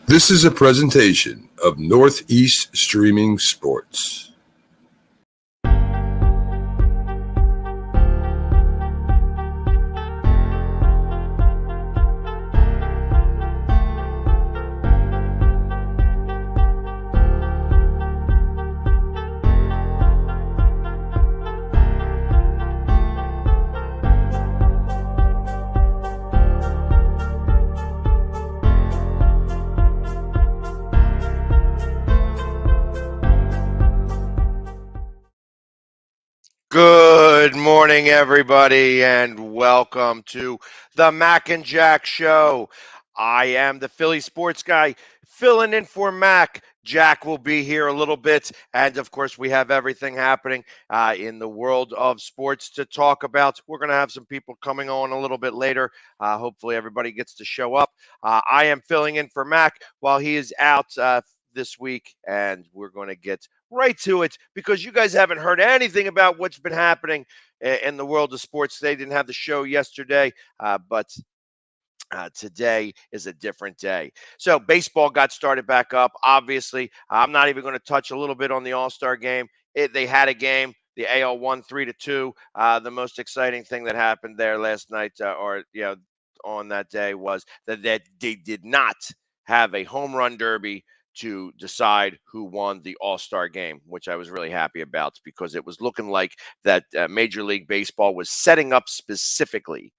This is a presentation of Northeast Streaming Sports. Good morning, everybody, and welcome to the Mac and Jack Show. I am the Philly sports guy filling in for Mac. Jack will be here a little bit, and of course, we have everything happening in the world of sports to talk about. We're going to have some people coming on a little bit later. Hopefully, everybody gets to show up. I am filling in for Mac while he is out this week, and we're going to get right to it because you guys haven't heard anything about what's been happening in the world of sports. They didn't have the show yesterday, but today is a different day. So baseball got started back up. Obviously, I'm not even going to touch a little bit on the All-Star game. They had a game. The AL won 3-2. The most exciting thing that happened there last night, on that day, was that they did not have a home run derby to decide who won the All-Star game, which I was really happy about because it was looking like that Major League Baseball was setting up specifically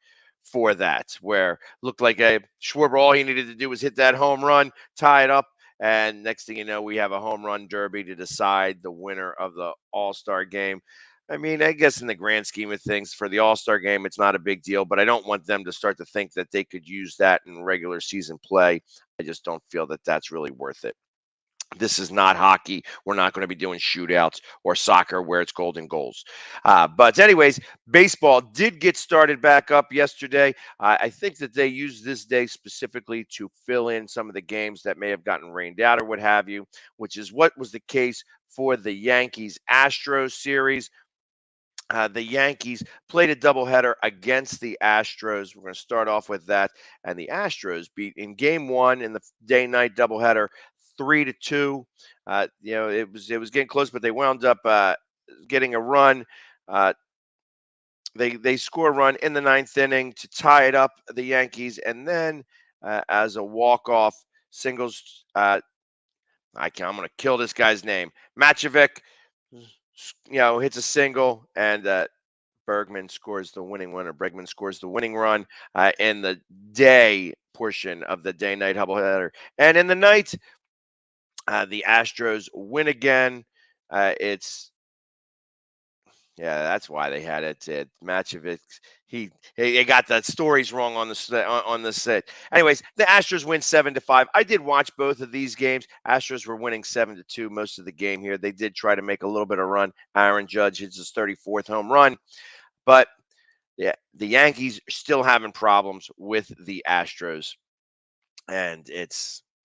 for that, where looked like a Schwarber, all he needed to do was hit that home run, tie it up, and next thing you know, we have a home run derby to decide the winner of the All-Star game. I mean, I guess in the grand scheme of things, for the All-Star game, it's not a big deal, but I don't want them to start to think that they could use that in regular season play. I just don't feel that that's really worth it. This is not hockey. We're not going to be doing shootouts or soccer where it's golden goals. But anyways, baseball did get started back up yesterday. I think that they used this day specifically to fill in some of the games that may have gotten rained out or what have you, which is what was the case for the Yankees Astros series. The Yankees played a doubleheader against the Astros. We're going to start off with that. And the Astros beat in game one in the day-night doubleheader 3-2. It was getting close, but they wound up getting a run. Uh, they score a run in the ninth inning to tie it up, the Yankees, and then as a walk-off singles, I'm going to kill this guy's name. Machovic, hits a single, and Bregman scores the winning run in the day portion of the day-night doubleheader. And in the night, the Astros win again. It's that's why they had it. Matchovic, he got the stories wrong on the set. Anyways, the Astros win 7-5. I did watch both of these games. Astros were winning 7-2 most of the game here. They did try to make a little bit of run. Aaron Judge hits his 34th home run, but yeah, the Yankees are still having problems with the Astros, and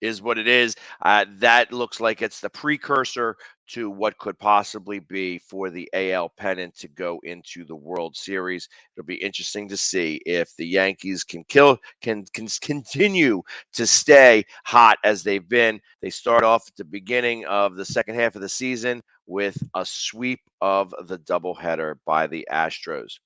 is what it is. That looks like it's the precursor to what could possibly be for the AL pennant to go into the World Series. It'll be interesting to see if the Yankees can continue to stay hot as they've been. They start off at the beginning of the second half of the season with a sweep of the doubleheader by the Astros.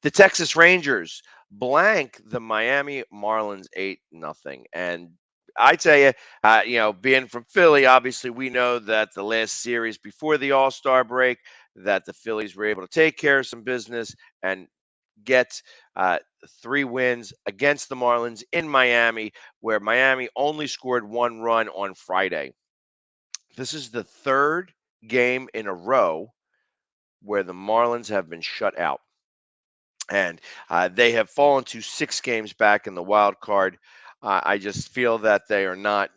The Texas Rangers blank the Miami Marlins 8-0. And I tell you, being from Philly, obviously we know that the last series before the All-Star break, that the Phillies were able to take care of some business and get 3 wins against the Marlins in Miami, where Miami only scored 1 run on Friday. This is the third game in a row where the Marlins have been shut out. And they have fallen to 6 games back in the wild card. I just feel that they are not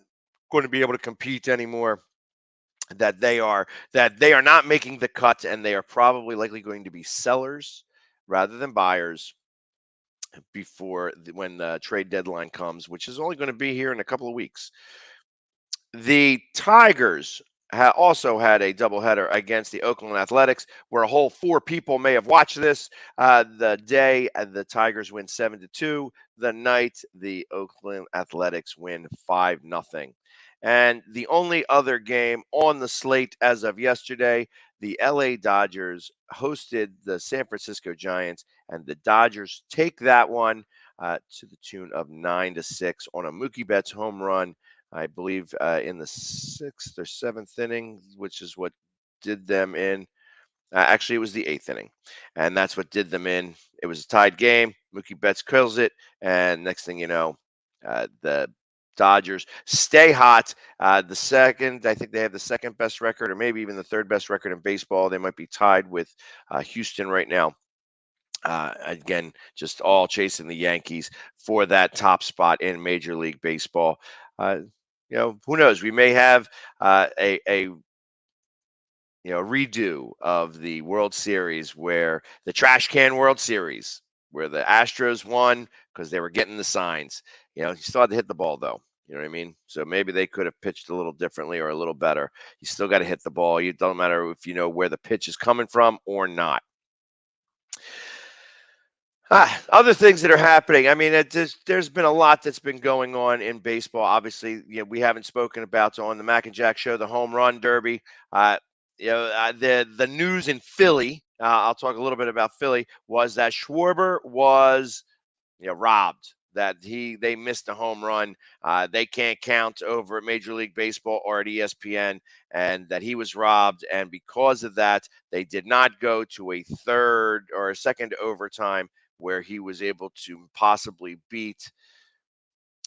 going to be able to compete anymore. That they are not making the cut, and they are probably likely going to be sellers rather than buyers when the trade deadline comes, which is only going to be here in a couple of weeks. The Tigers also had a doubleheader against the Oakland Athletics, where a whole 4 people may have watched this. The day the Tigers win 7-2, the night the Oakland Athletics win 5-0. And the only other game on the slate as of yesterday, the LA Dodgers hosted the San Francisco Giants, and the Dodgers take that one to the tune of 9-6 on a Mookie Betts home run. I believe in the 6th or 7th inning, which is what did them in. Actually, it was the 8th inning, and that's what did them in. It was a tied game. Mookie Betts kills it, and next thing you know, the Dodgers stay hot. I think they have the second best record, or maybe even the third best record in baseball. They might be tied with Houston right now. Again, just all chasing the Yankees for that top spot in Major League Baseball. Uh, who knows? We may have a redo of the World Series, where the trash can World Series, where the Astros won because they were getting the signs. You still had to hit the ball though. You know what I mean? So maybe they could have pitched a little differently or a little better. You still got to hit the ball. You don't matter if you know where the pitch is coming from or not. Other things that are happening. I mean, there's been a lot that's been going on in baseball. Obviously, we haven't spoken about on the Mac and Jack show the home run derby. The news in Philly. I'll talk a little bit about Philly. Was that Schwarber was robbed? That they missed a home run. They can't count over at Major League Baseball or at ESPN, and that he was robbed. And because of that, they did not go to a third or a second overtime where he was able to possibly beat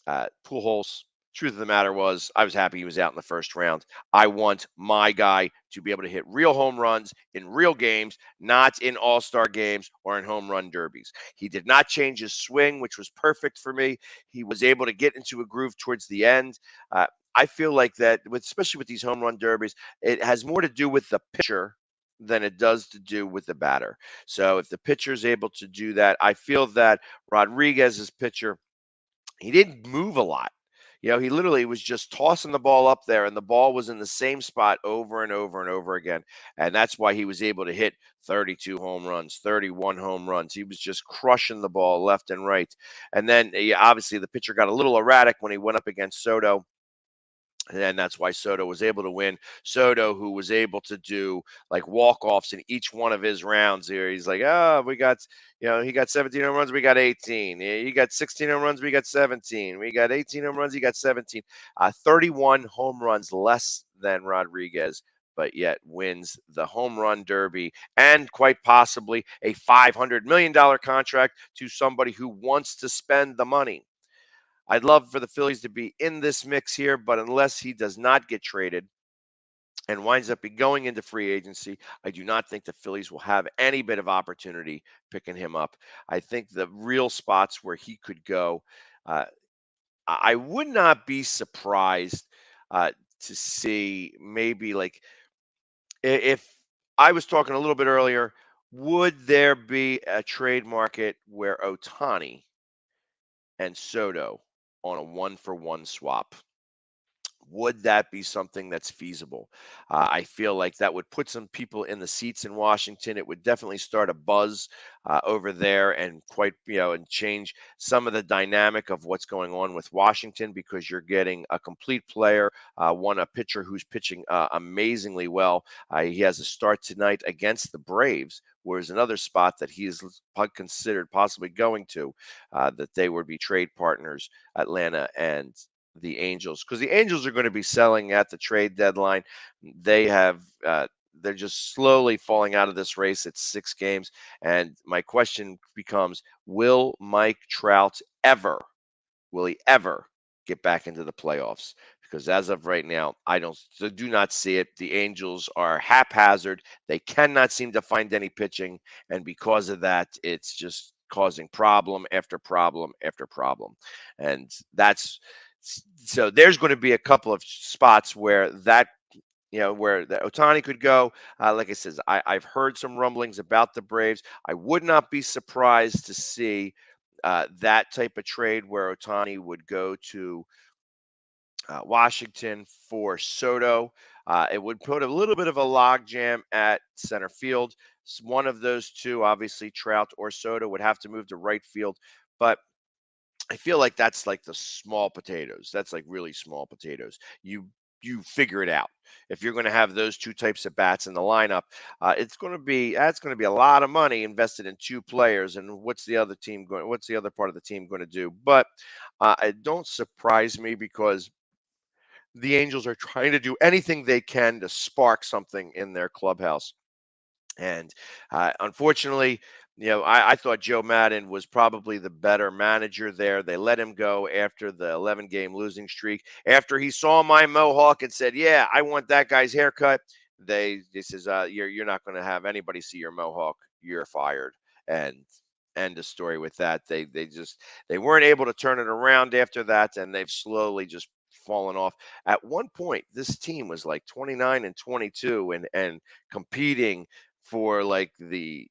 Pujols. Truth of the matter was, I was happy he was out in the first round. I want my guy to be able to hit real home runs in real games, not in all-star games or in home run derbies. He did not change his swing, which was perfect for me. He was able to get into a groove towards the end. I feel like that, especially with these home run derbies, it has more to do with the pitcher than it does to do with the batter. So if the pitcher is able to do that, I feel that Rodriguez's pitcher, he didn't move a lot. He literally was just tossing the ball up there, and the ball was in the same spot over and over and over again. And that's why he was able to hit 32 home runs, 31 home runs. He was just crushing the ball left and right. And then obviously the pitcher got a little erratic when he went up against Soto. And that's why Soto was able to win. Soto, who was able to do like walk-offs in each one of his rounds here. He's like, we got, he got 17 home runs, we got 18. Yeah, he got 16 home runs, we got 17. We got 18 home runs, he got 17. 31 home runs less than Rodriguez, but yet wins the home run derby and quite possibly a $500 million contract to somebody who wants to spend the money. I'd love for the Phillies to be in this mix here, but unless he does not get traded and winds up going into free agency, I do not think the Phillies will have any bit of opportunity picking him up. I think the real spots where he could go, uh, I would not be surprised to see maybe like if I was talking a little bit earlier, would there be a trade market where Ohtani and Soto on a 1-for-1 swap? Would that be something that's feasible? I feel like that would put some people in the seats in Washington. It would definitely start a buzz over there, and and change some of the dynamic of what's going on with Washington, because you're getting a complete player, a pitcher who's pitching amazingly well. He has a start tonight against the Braves, whereas another spot that he is considered possibly going to, that they would be trade partners, Atlanta and the Angels, because the Angels are going to be selling at the trade deadline. They have they're just slowly falling out of this race. It's 6 games, and my question becomes: will Mike Trout ever? Will he ever get back into the playoffs? Because as of right now, do not see it. The Angels are haphazard. They cannot seem to find any pitching, and because of that, it's just causing problem after problem after problem. And that's so there's going to be a couple of spots where where the Ohtani could go. Like I said, I've heard some rumblings about the Braves. I would not be surprised to see that type of trade where Ohtani would go to Washington for Soto. It would put a little bit of a logjam at center field. One of those two, obviously Trout or Soto, would have to move to right field. But I feel like that's like the small potatoes. That's like really small potatoes. You figure it out. If you're going to have those two types of bats in the lineup, that's going to be a lot of money invested in two players. And what's the other team going? What's the other part of the team going to do? But it don't surprise me because the Angels are trying to do anything they can to spark something in their clubhouse. And unfortunately, I thought Joe Madden was probably the better manager there. They let him go after the 11-game losing streak. After he saw my mohawk and said, "Yeah, I want that guy's haircut," they says, "You're not going to have anybody see your mohawk. You're fired." And end of story with that. They weren't able to turn it around after that, and they've slowly just fallen off. At one point, this team was like 29 and 22, and competing for like the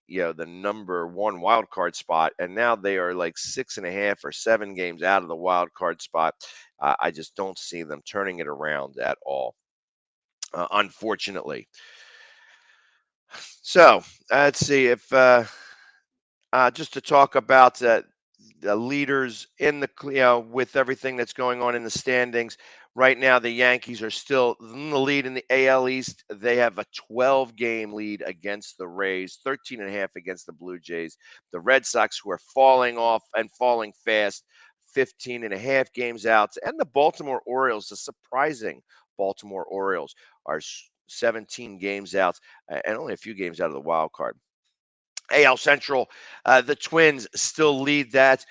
number one wild card spot, and now they are like 6.5 or 7 games out of the wild card spot. I just don't see them turning it around at all, unfortunately. So let's see if just to talk about the leaders in with everything that's going on in the standings. Right now, the Yankees are still in the lead in the AL East. They have a 12-game lead against the Rays, 13 and a half against the Blue Jays. The Red Sox, who are falling off and falling fast, 15 and a half games out. And the Baltimore Orioles, the surprising Baltimore Orioles, are 17 games out and only a few games out of the wild card. AL Central, the Twins still lead that,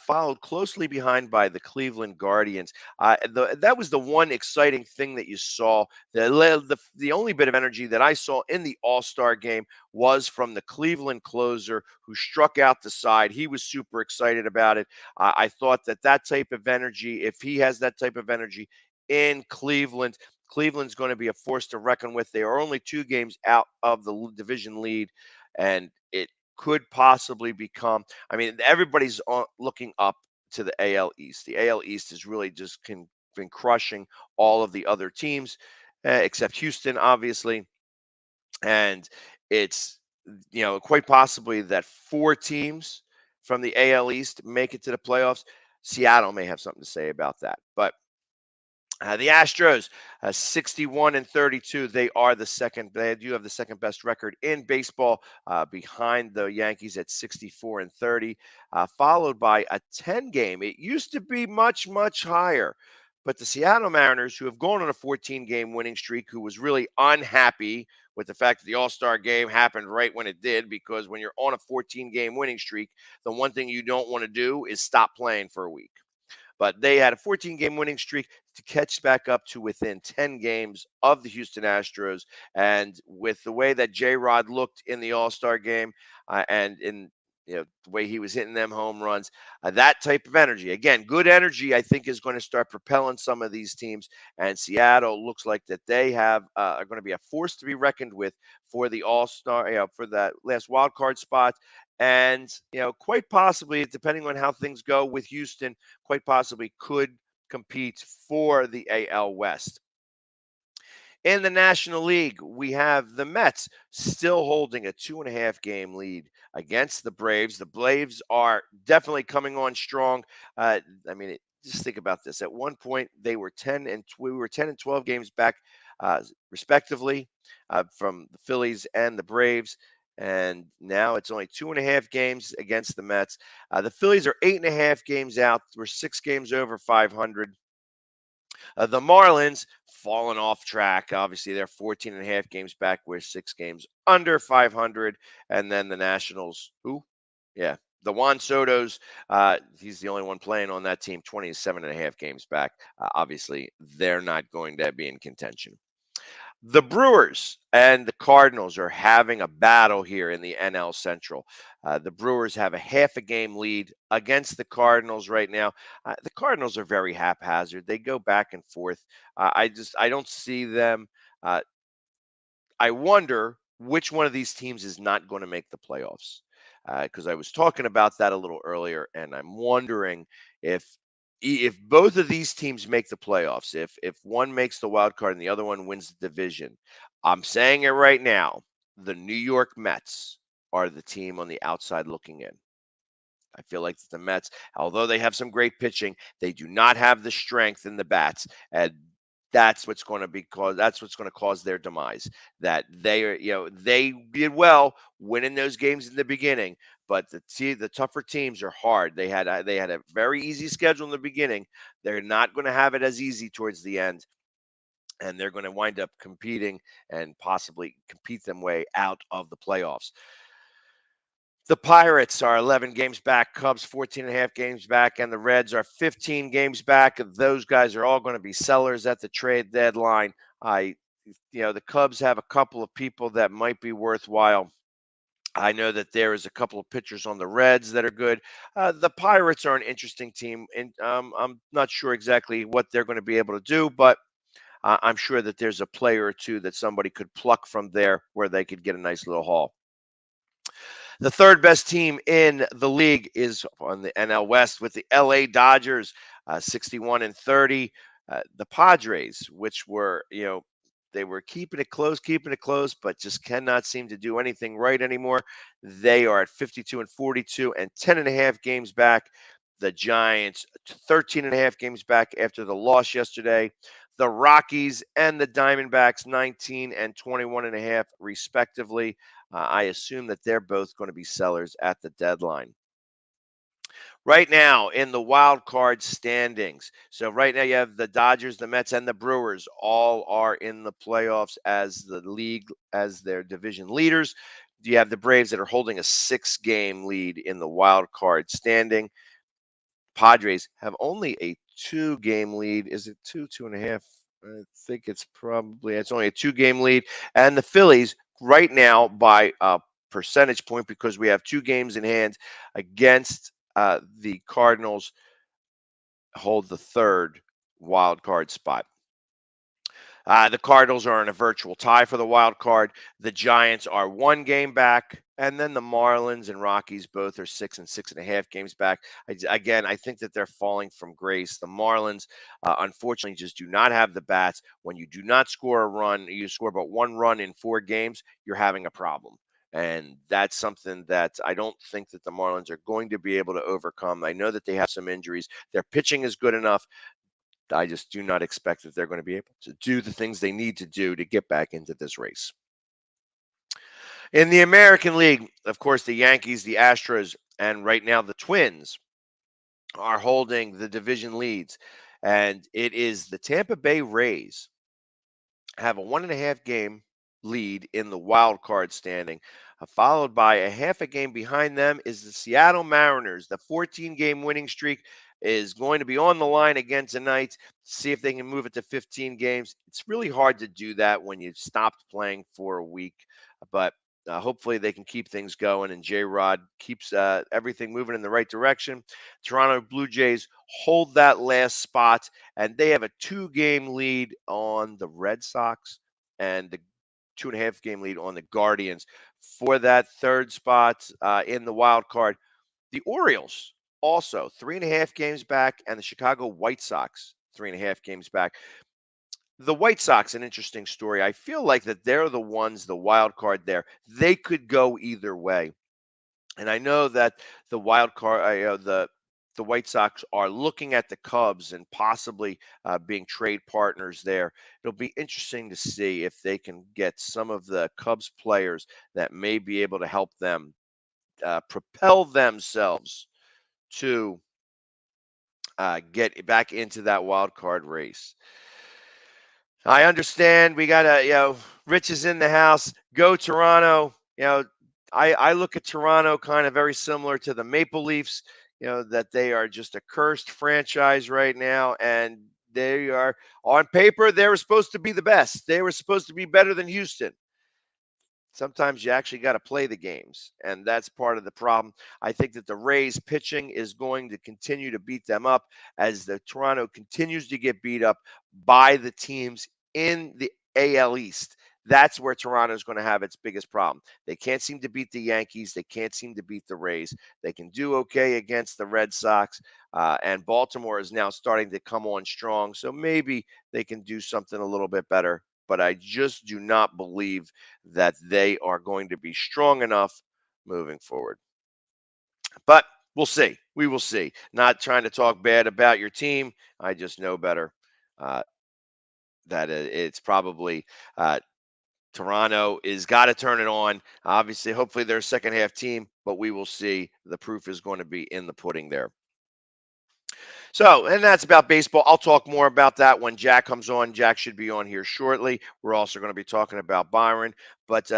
followed closely behind by the Cleveland Guardians. That was the one exciting thing that you saw. The only bit of energy that I saw in the All-Star game was from the Cleveland closer who struck out the side. He was super excited about it. I thought that type of energy, if he has that type of energy in Cleveland, Cleveland's going to be a force to reckon with. They are only 2 games out of the division lead, and it could possibly become. I mean, everybody's looking up to the AL East. The AL East is really just been crushing all of the other teams, except Houston, obviously. And it's quite possibly that 4 teams from the AL East make it to the playoffs. Seattle may have something to say about that, but the Astros, 61 and 32. They are the second. They do have the second best record in baseball, behind the Yankees at 64 and 30, followed by a 10-game. It used to be much, much higher, but the Seattle Mariners, who have gone on a 14-game winning streak, who was really unhappy with the fact that the All-Star game happened right when it did, because when you're on a 14-game winning streak, the one thing you don't want to do is stop playing for a week. But they had a 14-game winning streak to catch back up to within 10 games of the Houston Astros. And with the way that J Rod looked in the All Star game, and in the way he was hitting them home runs, that type of energy, again, good energy, I think is going to start propelling some of these teams. And Seattle looks like that they are going to be a force to be reckoned with for the All Star, for that last wild card spot. And quite possibly, depending on how things go with Houston, quite possibly could compete for the AL West. In the National League, we have the Mets still holding a 2.5-game lead against the Braves. The Braves are definitely coming on strong. I mean, just think about this. At one point, we were 10 and 12 games back, respectively, from the Phillies and the Braves. And now it's only 2.5 games against the Mets. The Phillies are 8.5 games out. We're 6 games over 500. The Marlins fallen off track. Obviously, they're 14 and a half games back. We're 6 games under 500. And then the Nationals, who? Yeah, the Juan Soto's, he's the only one playing on that team, 27 and a half games back. Obviously, they're not going to be in contention. The Brewers and the Cardinals are having a battle here in the NL Central. The Brewers have a half a game lead against the Cardinals right now. The Cardinals are very haphazard. They go back and forth. I don't see them. Uh, I wonder which one of these teams is not going to make the playoffs. Because I was talking about that a little earlier, and I'm wondering if if both of these teams make the playoffs, if one makes the wild card and the other one wins the division, I'm saying it right now, the New York Mets are the team on the outside looking in. I feel like the Mets, although they have some great pitching, they do not have the strength in the bats, and that's what's going to be cause. That's what's going to cause their demise. That they are, they did well winning those games in the beginning, but the tougher teams are hard. They had a very easy schedule in the beginning. They're not going to have it as easy towards the end, and they're going to wind up competing and possibly compete them way out of the playoffs. The Pirates are 11 games back, Cubs 14 and a half games back, and the Reds are 15 games back. Those guys are all going to be sellers at the trade deadline. The Cubs have a couple of people that might be worthwhile. I know that there is a couple of pitchers on the Reds that are good. The Pirates are an interesting team, and I'm not sure exactly what they're going to be able to do, but I'm sure that there's a player or two that somebody could pluck from there where they could get a nice little haul. The third best team in the league is on the NL West with the LA Dodgers, 61 and 30. The Padres, which were, they were keeping it close, but just cannot seem to do anything right anymore. They are at 52 and 42 and 10 and a half games back. The Giants, 13 and a half games back after the loss yesterday. The Rockies and the Diamondbacks, 19 and 21 and a half, respectively. I assume that they're both going to be sellers at the deadline. Right now in the wild card standings. So right now you have the Dodgers, the Mets, and the Brewers all are in the playoffs as the league, as their division leaders. You have the Braves that are holding a 6-game lead in the wild card standing. Padres have only a 2-game lead. Is it two and a half? I think it's only a 2-game lead. And the Phillies right now by a percentage point, because we have 2 games in hand against the Cardinals, hold the third wild card spot. The Cardinals are in a virtual tie for the wild card. The Giants are 1 game back, and then the Marlins and Rockies both are 6 and 6.5 games back. I think that they're falling from grace. The Marlins, unfortunately, just do not have the bats. When you do not score a run, you score about 1 run in 4 games, you're having a problem. And that's something that I don't think that the Marlins are going to be able to overcome. I know that they have some injuries. Their pitching is good enough. I just do not expect that they're going to be able to do the things they need to do to get back into this race. In the American League, of course, the Yankees, the Astros, and right now the Twins are holding the division leads. And it is the Tampa Bay Rays have a 1.5 game lead in the wild card standing, followed by a half a game behind them is the Seattle Mariners. The 14-game winning streak is going to be on the line again tonight. See if they can move it to 15 games. It's really hard to do that when you've stopped playing for a week, but hopefully they can keep things going, and J-Rod keeps everything moving in the right direction. Toronto Blue Jays hold that last spot, and they have a 2-game lead on the Red Sox and the 2.5-game lead on the Guardians for that third spot in the wild card. The Orioles also 3.5 games back, and the Chicago White Sox 3.5 games back. The White Sox, an interesting story. I feel like that they're the ones, the wild card there. They could go either way. And I know that the wild card, the White Sox are looking at the Cubs and possibly being trade partners there. It'll be interesting to see if they can get some of the Cubs players that may be able to help them propel themselves to get back into that wild card race. I understand we got Rich is in the house. Go Toronto. I look at Toronto kind of very similar to the Maple Leafs, that they are just a cursed franchise right now. And they are, on paper, they were supposed to be the best. They were supposed to be better than Houston. Sometimes you actually got to play the games, and that's part of the problem. I think that the Rays pitching is going to continue to beat them up as the Toronto continues to get beat up by the teams in the AL East. That's where Toronto is going to have its biggest problem. They can't seem to beat the Yankees. They can't seem to beat the Rays. They can do okay against the Red Sox. And Baltimore is now starting to come on strong. So maybe they can do something a little bit better. But I just do not believe that they are going to be strong enough moving forward. But we'll see. We will see. Not trying to talk bad about your team. I just know better uh, that it's probably Toronto is got to turn it on. Obviously, hopefully they're a second half team, but we will see. The proof is going to be in the pudding there. So, and that's about baseball. I'll talk more about that when Jack comes on. Jack should be on here shortly. We're also going to be talking about Byron, but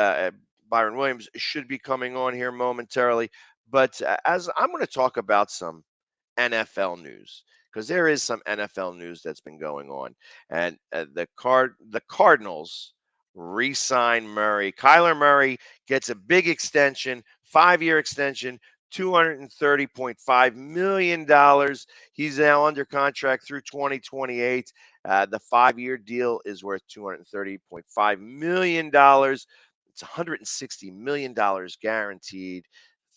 Byron Williams should be coming on here momentarily. But as I'm going to talk about some NFL news, because there is some NFL news that's been going on, and the Cardinals re-sign Murray. Kyler Murray gets a big extension, 5-year extension, $230.5 million. He's now under contract through 2028. The 5-year deal is worth $230.5 million. It's $160 million guaranteed.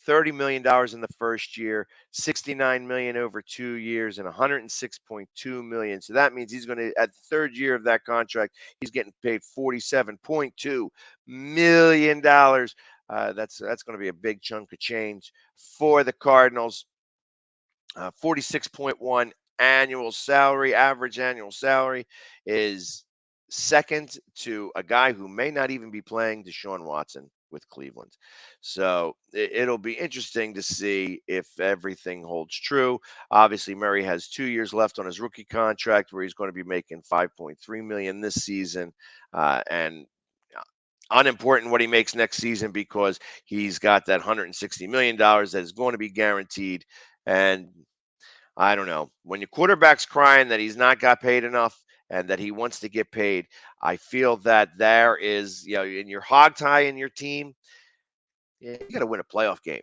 $30 million in the first year, $69 million over 2 years, and $106.2 million. So that means he's going to, at the third year of that contract, he's getting paid $47.2 million. That's going to be a big chunk of change for the Cardinals. 46.1 annual salary, average annual salary, is second to a guy who may not even be playing, Deshaun Watson with Cleveland. So it'll be interesting to see if everything holds true. Obviously, Murray has 2 years left on his rookie contract, where he's going to be making $5.3 million this season, and unimportant what he makes next season, because he's got that $160 million that is going to be guaranteed. And I don't know, when your quarterback's crying that he's not got paid enough and that he wants to get paid, I feel that there is, in your hog tie in your team, you got to win a playoff game.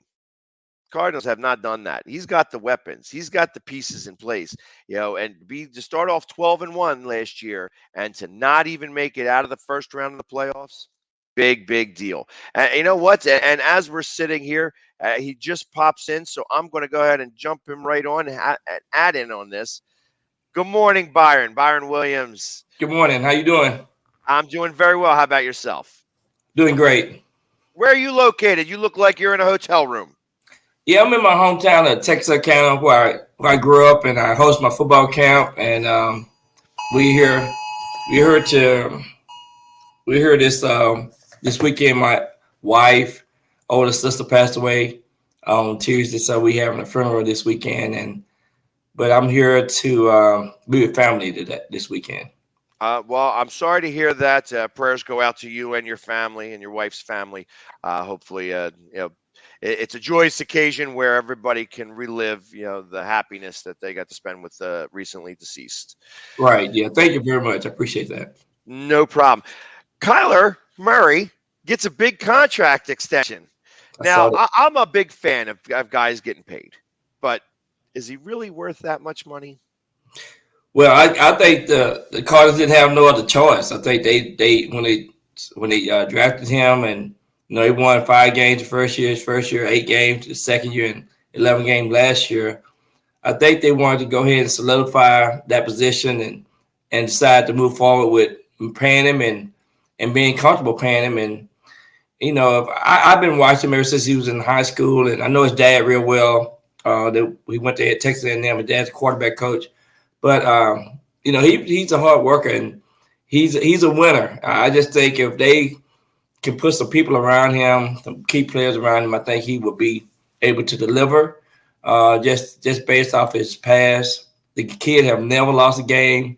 Cardinals have not done that. He's got the weapons. He's got the pieces in place, and to start off 12-1 last year and to not even make it out of the first round of the playoffs, big deal. And you know what? And as we're sitting here, he just pops in, so I'm going to go ahead and jump him right on and add in on this. Good morning, Byron. Byron Williams. Good morning. How you doing? I'm doing very well. How about yourself? Doing great. Where are you located? You look like you're in a hotel room. Yeah, I'm in my hometown of Texarkana, where I grew up, and I host my football camp. And we're here this weekend. My wife, older sister, passed away on Tuesday, so we having a funeral this weekend. But I'm here to be with family this weekend. Well, I'm sorry to hear that. Prayers go out to you and your family and your wife's family. Hopefully, it's a joyous occasion where everybody can relive, the happiness that they got to spend with the recently deceased. Right. Yeah. Thank you very much. I appreciate that. No problem. Kyler Murray gets a big contract extension. Now, I'm a big fan of guys getting paid, but is he really worth that much money? Well, I think the Cardinals didn't have no other choice. I think they when they drafted him, and he won 5 games his first year, 8 games the second year, and 11 games last year. I think they wanted to go ahead and solidify that position and decide to move forward with paying him and being comfortable paying him. And I've been watching him ever since he was in high school, and I know his dad real well. We went to Texas A&M. His dad's a quarterback coach. But he's a hard worker, and he's a winner. I just think if they can put some people around him, some key players around him, I think he will be able to deliver. Just based off his past, the kid have never lost a game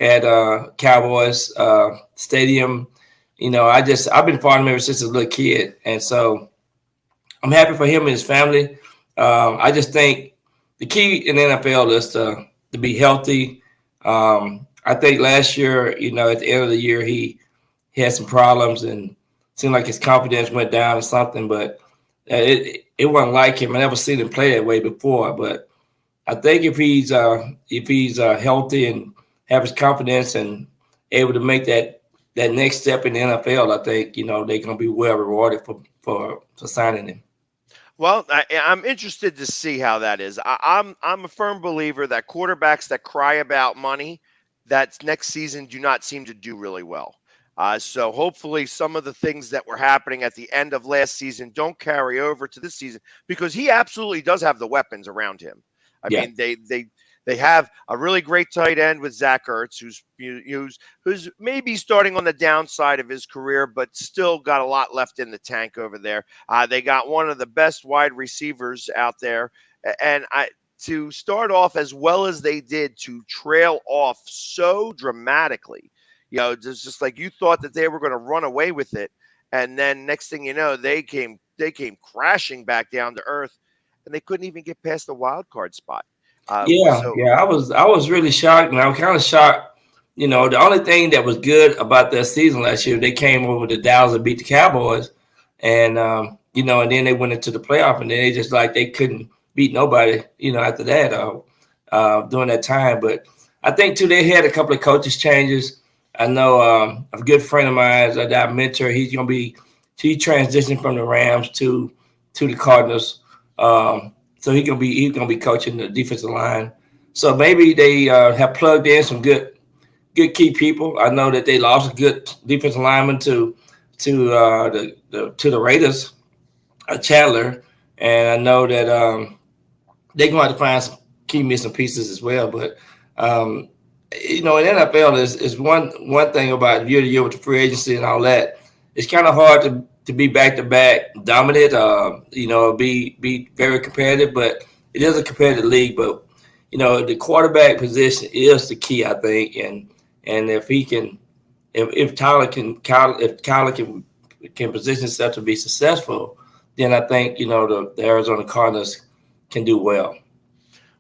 at Cowboys Stadium. I've been following him ever since a little kid, and so I'm happy for him and his family. I just think the key in the NFL is to be healthy. I think last year, at the end of the year, he had some problems and seemed like his confidence went down or something, but it wasn't like him. I never seen him play that way before, but I think if he's healthy and have his confidence and able to make that that next step in the NFL, I think they're going to be well rewarded for signing him. Well, I'm interested to see how that is. I'm a firm believer that quarterbacks that cry about money, that next season do not seem to do really well. So hopefully some of the things that were happening at the end of last season don't carry over to this season, because he absolutely does have the weapons around him. I Yeah. mean, they have a really great tight end with Zach Ertz, who's maybe starting on the downside of his career, but still got a lot left in the tank over there. They got one of the best wide receivers out there, and to start off as well as they did, to trail off so dramatically. It's just like you thought that they were going to run away with it, and then next thing you know, they came crashing back down to earth, and they couldn't even get past the wild card spot. Yeah. I was really shocked, and I was kind of shocked. The only thing that was good about their season last year, they came over to Dallas and beat the Cowboys, and and then they went into the playoff, and then they just they couldn't beat nobody, after that during that time. But I think too, they had a couple of coaches changes. I know a good friend of mine, that I mentor, he transitioned from the Rams to the Cardinals. So he's gonna be coaching the defensive line. So maybe they have plugged in some good key people. I know that they lost a good defensive lineman to the Raiders, Chandler, and I know that they're going to have to find some key missing pieces as well. But in NFL is one thing about year to year with the free agency and all that. It's kind of hard to be back to back dominant. Be very competitive, but it is a competitive league. But the quarterback position is the key, I think, and if he can, if Kyler can position himself to be successful, then I think the Arizona Cardinals can do well.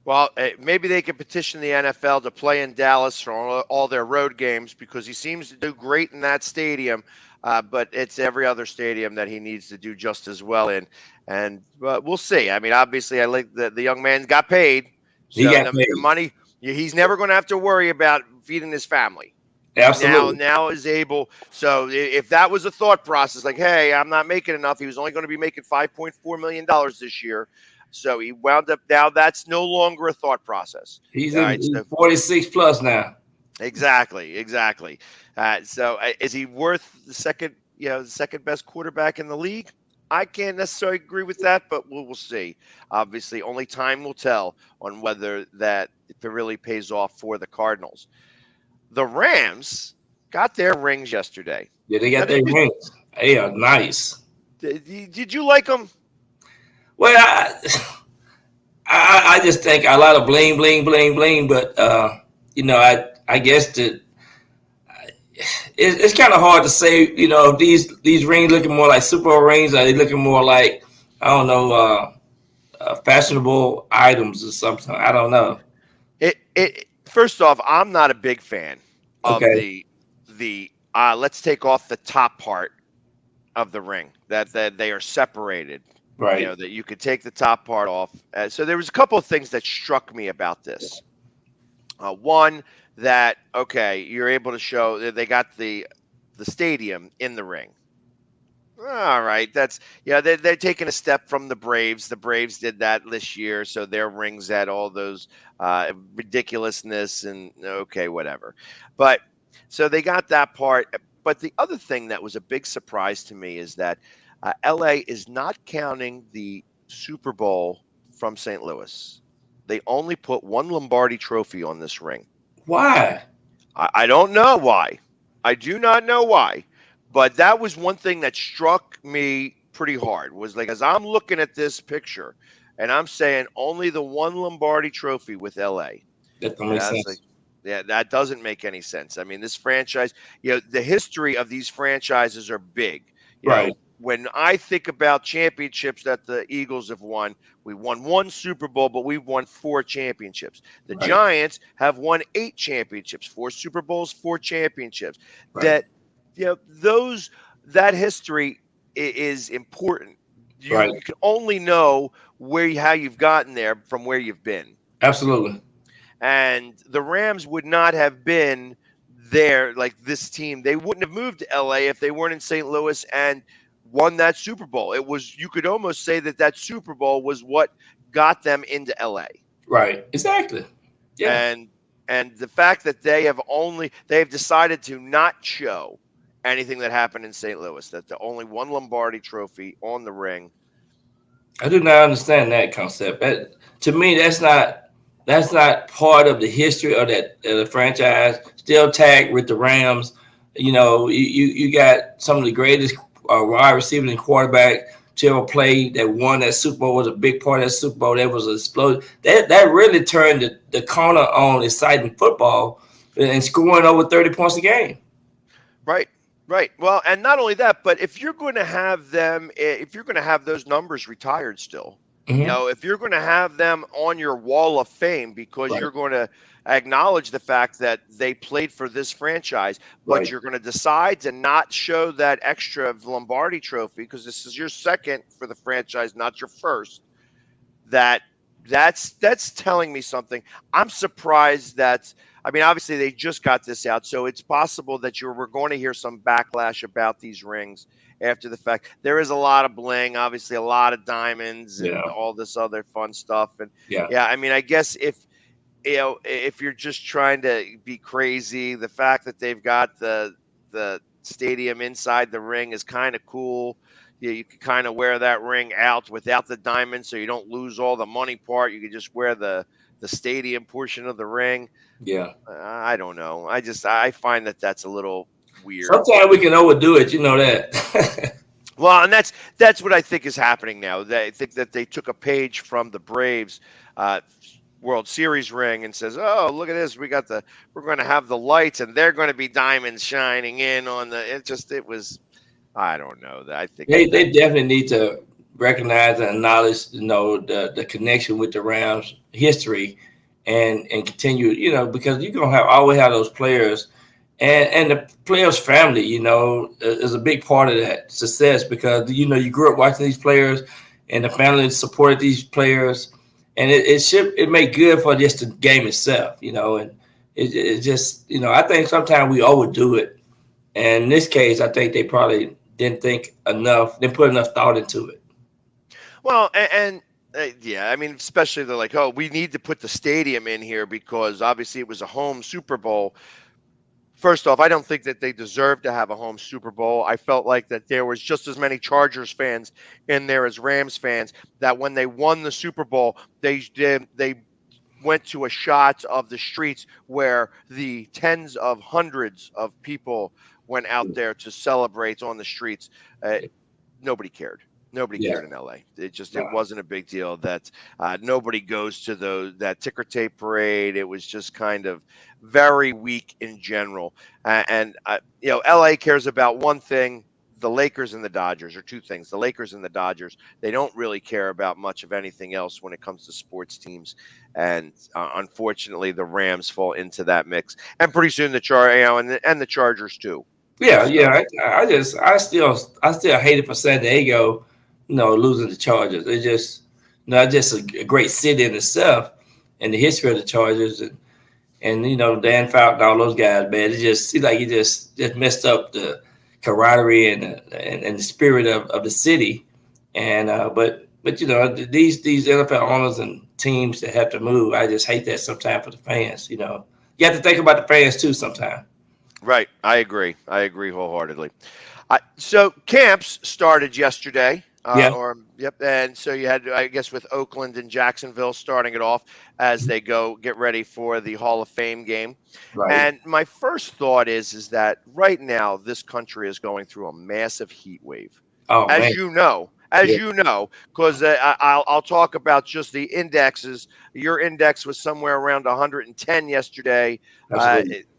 Well, maybe they could petition the NFL to play in Dallas for all their road games, because he seems to do great in that stadium, but it's every other stadium that he needs to do just as well in. And we'll see. I mean, obviously, I like the young man got paid. So the money, he's never going to have to worry about feeding his family. Absolutely. Now is able. So if that was a thought process, like, hey, I'm not making enough. He was only going to be making $5.4 million this year. So he wound up, now that's no longer a thought process. He's 46 plus now. Exactly. So is he worth the second best quarterback in the league? I can't necessarily agree with that, but we'll see. Obviously, only time will tell on whether if it really pays off for the Cardinals. The Rams got their rings yesterday. Yeah, they got their rings. They are nice. Did you like them? Well, I just think a lot of bling, but I guess that it's kind of hard to say. These rings looking more like Super Bowl rings, or they looking more like, I don't know, fashionable items or something. I don't know. First off, I'm not a big fan of the let's take off the top part of the ring, that they are separated. Right. That you could take the top part off. So there was a couple of things that struck me about this. One, that, you're able to show that they got the stadium in the ring. All right, that's they're taking a step from the Braves. The Braves did that this year, so their rings had all those ridiculousness and whatever. But so they got that part. But the other thing that was a big surprise to me is that LA is not counting the Super Bowl from St. Louis. They only put one Lombardi trophy on this ring. Why? I don't know why. I do not know why. But that was one thing that struck me pretty hard, was like, as I'm looking at this picture and I'm saying only the one Lombardi trophy with LA. That don't make sense. Like, yeah, that doesn't make any sense. I mean, this franchise, the history of these franchises are big. Right. When I think about championships that the Eagles have won, we won one Super Bowl, but we've won 4 championships. The Giants have won 8 championships, 4 Super Bowls, 4 championships. Right. That history is important. You can only know how you've gotten there from where you've been. Absolutely. And the Rams would not have been this team, they wouldn't have moved to LA if they weren't in St. Louis and won that Super Bowl. You could almost say that Super Bowl was what got them into LA. Right. Exactly. Yeah. And the fact that they've decided to not show anything that happened in St. Louis, that the only one Lombardi trophy on the ring. I do not understand that concept. To me, that's not part of the history of the franchise. Still tagged with the Rams. You got some of the greatest wide receivers and quarterback to ever play that won that Super Bowl, was a big part of that Super Bowl. That was an explosion. That really turned the corner on exciting football and scoring over 30 points a game. Right. Well, and not only that, but if you're going to have those numbers retired still, Mm-hmm. if you're going to have them on your wall of fame because Right. you're going to acknowledge the fact that they played for this franchise, but Right. you're going to decide to not show that extra Lombardi trophy because this is your second for the franchise, not your first, that's telling me something. I'm surprised obviously they just got this out, so it's possible that we're going to hear some backlash about these rings after the fact. There is a lot of bling, obviously a lot of diamonds and all this other fun stuff. And I guess if you're just trying to be crazy, the fact that they've got the stadium inside the ring is kind of cool. You can kind of wear that ring out without the diamond, so you don't lose all the money part. You can just wear the stadium portion of the ring. Yeah. I don't know. I find that's a little weird. Sometimes we can overdo it. You know that. Well, and that's what I think is happening now. I think that they took a page from the Braves World Series ring and says, "Oh, look at this. We're going to have the lights, and they're going to be diamonds shining in on the." It was. I don't know. I think they definitely need to recognize and acknowledge, the connection with the Rams history, and continue, because you're gonna always have those players, and the players' family, is a big part of that success because you grew up watching these players, and the family supported these players, and it made good for just the game itself, and it just I think sometimes we overdo it, and in this case, I think they probably didn't think enough, didn't put enough thought into it. Well, especially they're like, oh, we need to put the stadium in here because obviously it was a home Super Bowl. First off, I don't think that they deserve to have a home Super Bowl. I felt like that there was just as many Chargers fans in there as Rams fans, that when they won the Super Bowl, they went to a shot of the streets where the tens of hundreds of people went out there to celebrate on the streets. Nobody cared. Nobody cared in LA. It wasn't a big deal. That nobody goes to that ticker tape parade. It was just kind of very weak in general. LA cares about one thing. The Lakers and the Dodgers are two things. The Lakers and the Dodgers, they don't really care about much of anything else when it comes to sports teams. And unfortunately, the Rams fall into that mix. And pretty soon the Chargers too. Yeah. I still hate it for San Diego, losing the Chargers. It's just, just a great city in itself, and the history of the Chargers, and Dan Fouts and all those guys, man. It just seems like he just messed up the camaraderie and the spirit of the city. And but these NFL owners and teams that have to move, I just hate that sometimes for the fans. You have to think about the fans too sometimes. Right. I agree wholeheartedly. So camps started yesterday. And so you had, I guess, with Oakland and Jacksonville starting it off as they go get ready for the Hall of Fame game. Right. And my first thought is that right now this country is going through a massive heat wave. As you know, because I'll talk about just the indexes. Your index was somewhere around 110 yesterday.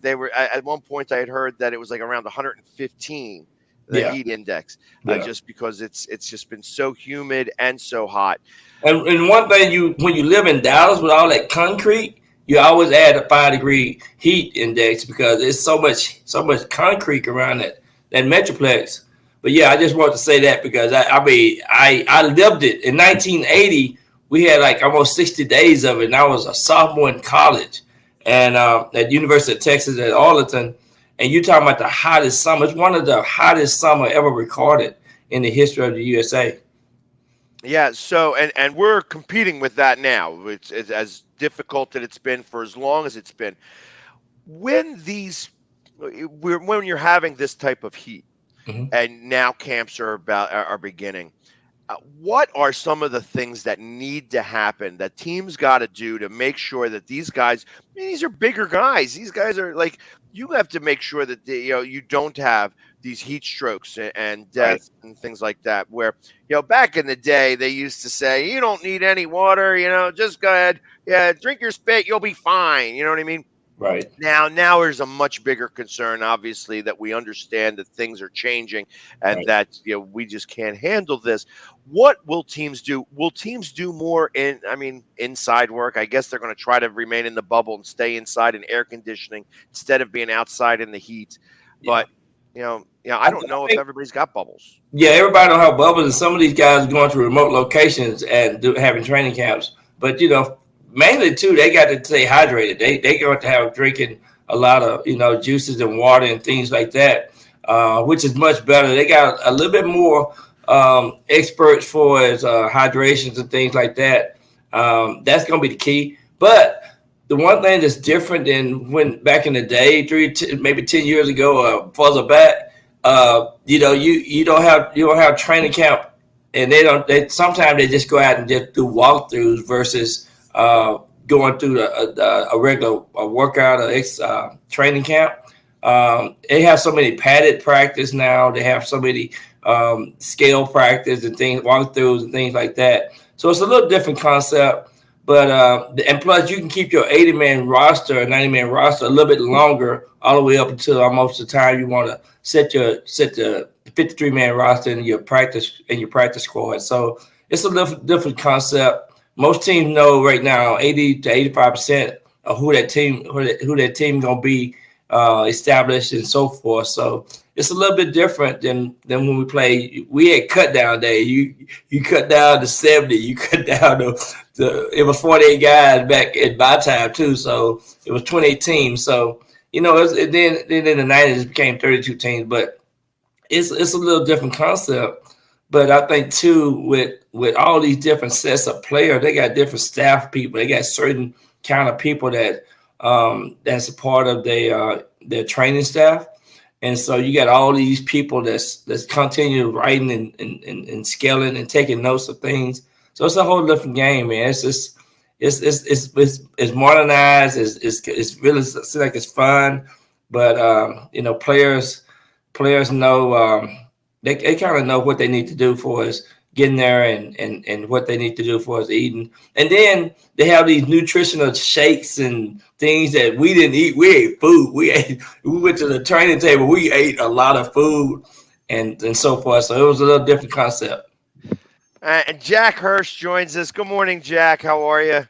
They were at one point I had heard that it was like around 115. The heat index, just because it's just been so humid and so hot. And one thing, when you live in Dallas with all that concrete, you always add a 5-degree heat index because there's so much concrete around that metroplex. But I just want to say that because I lived it in 1980. We had like almost 60 days of it, and I was a sophomore in college, and at University of Texas at Arlington. And you're talking about the hottest summer. It's one of the hottest summer ever recorded in the history of the USA. Yeah, so and we're competing with that now. It's as difficult that it's been for as long as it's been. When when you're having this type of heat, Mhm. and now camps are beginning. What are some of the things that need to happen that teams got to do to make sure that these guys, I mean, these are bigger guys. These guys are like, you have to make sure that you don't have these heat strokes and Right. deaths and things like that. Where back in the day they used to say you don't need any water. Just go ahead, yeah, drink your spit, you'll be fine. You know what I mean? Right. Now there's a much bigger concern, obviously, that we understand that things are changing and Right. that we just can't handle this. What will teams do? Will teams do more inside work? I guess they're going to try to remain in the bubble and stay inside in air conditioning instead of being outside in the heat. Yeah. But I don't I know if think everybody's got bubbles. Yeah, everybody don't have bubbles, and some of these guys are going to remote locations and having training camps. But mainly too, they got to stay hydrated. They got to have drinking a lot of juices and water and things like that, which is much better. They got a little bit more experts for as hydrations and things like that. That's going to be the key. But the one thing that's different than when back in the day, maybe 10 years ago, or further back. You don't have training camp, and they sometimes they just go out and just do walkthroughs versus going through a regular workout or training camp. They have so many padded practice now. They have so many scale practice and things, walkthroughs and things like that. So it's a little different concept. But and plus, you can keep your 80-man roster, 90-man roster a little bit longer, all the way up until almost the time you want to set the 53-man roster in your practice squad. So it's a little different concept. Most teams know right now 80 to 85% of who that team gonna be established and so forth. So it's a little bit different than when we play. We had cut down day. You cut down to 70. You cut down to it was 48 guys back at my time too. So it was 28 teams. So then in the 90s it became 32 teams. But it's a little different concept. But I think too with all these different sets of players, they got different staff people. They got certain kind of people that that's a part of their training staff. And so you got all these people that's continue writing and scaling and taking notes of things. So it's a whole different game, man. It's just it's modernized. It's really seems like it's fun, but players know they kind of know what they need to do for us getting there and what they need to do for us eating. And then they have these nutritional shakes and things that we didn't eat. We ate food. We went to the training table. We ate a lot of food and so forth. So it was a little different concept. And Jack Hirsch joins us. Good morning, Jack. How are you?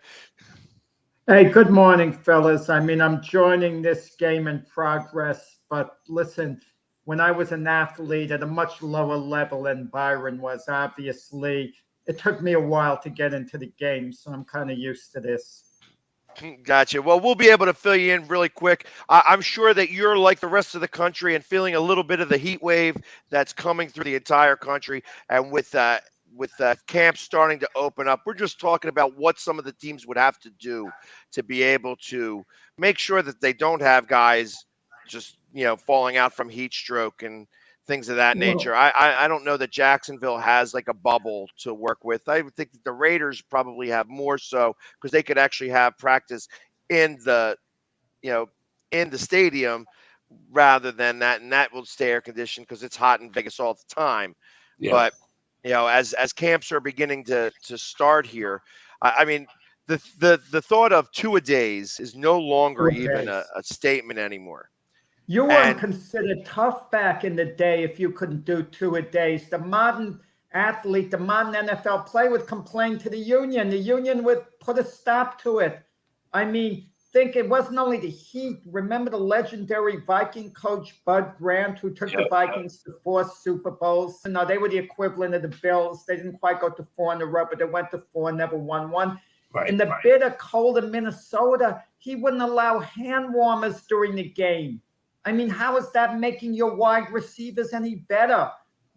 Hey, good morning, fellas. I mean, I'm joining this game in progress, but listen, when I was an athlete at a much lower level than Byron was, obviously, it took me a while to get into the game, so I'm kind of used to this. Gotcha. Well, we'll be able to fill you in really quick. I'm sure that you're like the rest of the country and feeling a little bit of the heat wave that's coming through the entire country. And with camps starting to open up, we're just talking about what some of the teams would have to do to be able to make sure that they don't have guys just falling out from heat stroke and things of that nature. I don't know that Jacksonville has like a bubble to work with. I would think that the Raiders probably have more so because they could actually have practice in the stadium rather than that, and that will stay air conditioned because it's hot in Vegas all the time. Yeah. But as camps are beginning to start here, I mean the thought of two-a-days is no longer even a statement anymore. You weren't considered tough back in the day if you couldn't do two-a-days. The modern athlete, the modern NFL player would complain to the union. The union would put a stop to it. I mean, think it wasn't only the heat. Remember the legendary Viking coach Bud Grant, who took the Vikings to 4 Super Bowls? No, they were the equivalent of the Bills. They didn't quite go to 4 in a row, but they went to 4, never won one. In the bitter cold of Minnesota, he wouldn't allow hand warmers during the game. I mean, how is that making your wide receivers any better?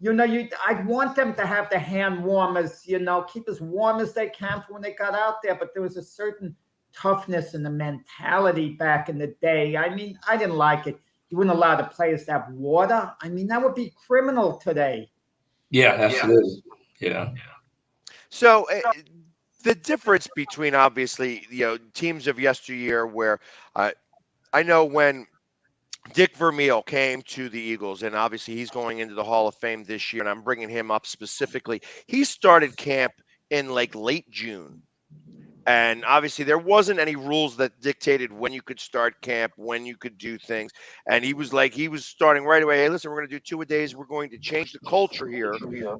I'd want them to have the hand warmers, keep as warm as they can for when they got out there. But there was a certain toughness in the mentality back in the day. I mean, I didn't like it. You wouldn't allow the players to have water. I mean, that would be criminal today. Yeah, absolutely. Yeah. So the difference between obviously, teams of yesteryear where I know when Dick Vermeil came to the Eagles, and obviously he's going into the Hall of Fame this year, and I'm bringing him up specifically. He started camp in like late June. And obviously there wasn't any rules that dictated when you could start camp, when you could do things. And he was starting right away. Hey, listen, we're going to do 2 a days. We're going to change the culture here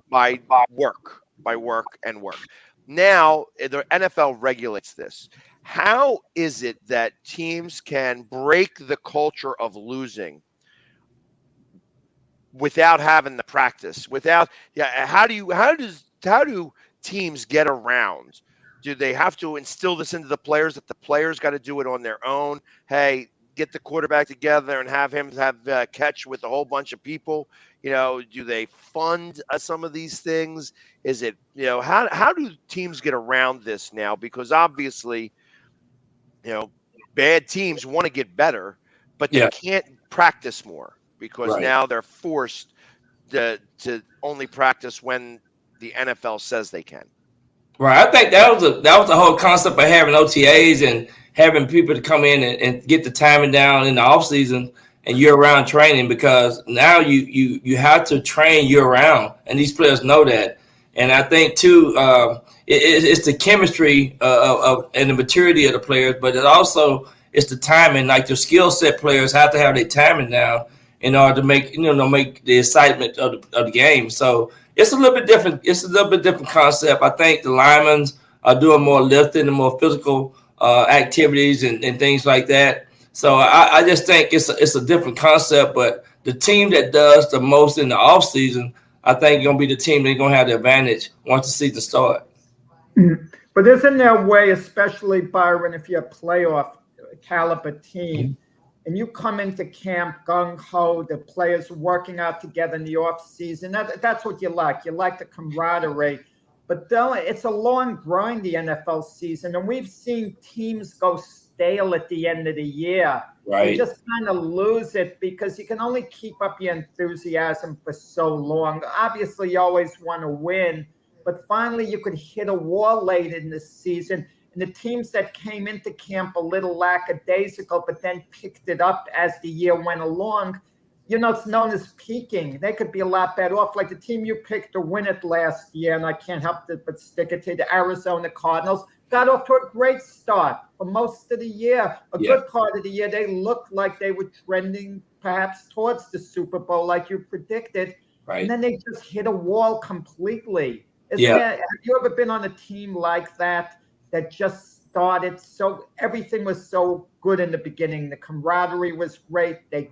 by work. Now the NFL regulates this. How is it that teams can break the culture of losing without having the practice? How do teams get around? Do they have to instill this into the players that the players got to do it on their own? Hey, get the quarterback together and have him catch with a whole bunch of people. Do they fund some of these things? Is it, how do teams get around this now? Because obviously, bad teams want to get better, but they can't practice more because now they're forced to only practice when the NFL says they can. Right. I think that was the whole concept of having OTAs and having people to come in and get the timing down in the off season and year-round training, because now you have to train year-round, and these players know that. And I think too, it's the chemistry of and the maturity of the players, but it's the timing. Like the skill set players have to have their timing down in order to make the excitement of the game. So it's a little bit different. It's a little bit different concept. I think the linemen are doing more lifting and more physical activities and things like that. So I just think it's a different concept. But the team that does the most in the off season, I think, going to be the team that's going to have the advantage once the season starts. But isn't there a way, especially Byron, if you're a playoff caliber team, and you come into camp gung-ho, the players working out together in the off-season, that's what you like. You like the camaraderie. But it's a long grind, the NFL season, and we've seen teams go stale at the end of the year. Right. You just kind of lose it because you can only keep up your enthusiasm for so long. Obviously, you always want to win, but finally you could hit a wall late in the season. And the teams that came into camp a little lackadaisical, but then picked it up as the year went along, it's known as peaking. They could be a lot better off. Like the team you picked to win it last year, and I can't help but stick it to the Arizona Cardinals, got off to a great start for most of the year. Good part of the year, they looked like they were trending perhaps towards the Super Bowl like you predicted. Right. And then they just hit a wall completely. Have you ever been on a team like that just started so everything was so good in the beginning? The camaraderie was great. They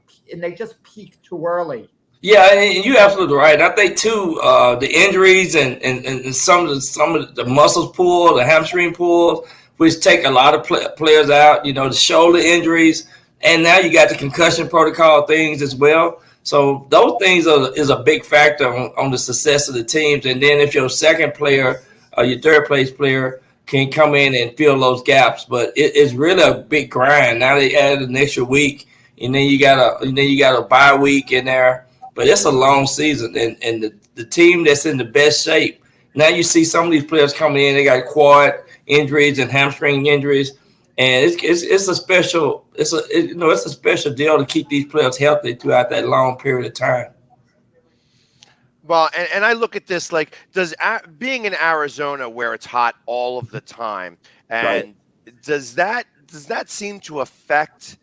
just peaked too early. Yeah, and you're absolutely right. I think too, the injuries and some of the muscles pulled, the hamstring pulled, which take a lot of players out. The shoulder injuries, and now you got the concussion protocol things as well. So those things is a big factor on the success of the teams. And then if your second player or your third place player can come in and fill those gaps, but it's really a big grind. Now they added an extra week, and then you got a bye week in there. But it's a long season, and the team that's in the best shape. Now you see some of these players coming in, they got quad injuries and hamstring injuries, and it's a special deal to keep these players healthy throughout that long period of time. Well, and I look at this like, being in Arizona where it's hot all of the time, and does that seem to affect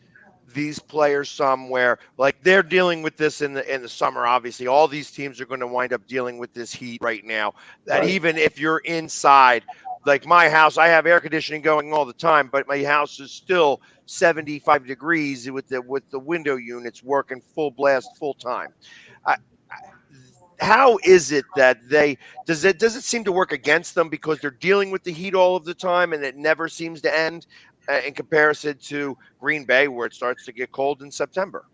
these players somewhere? Like they're dealing with this in the summer. Obviously, all these teams are going to wind up dealing with this heat right now. That even if you're inside, like my house, I have air conditioning going all the time, but my house is still 75 degrees with the window units working full blast, full time. How is it that does it seem to work against them because they're dealing with the heat all of the time and it never seems to end in comparison to Green Bay where it starts to get cold in September?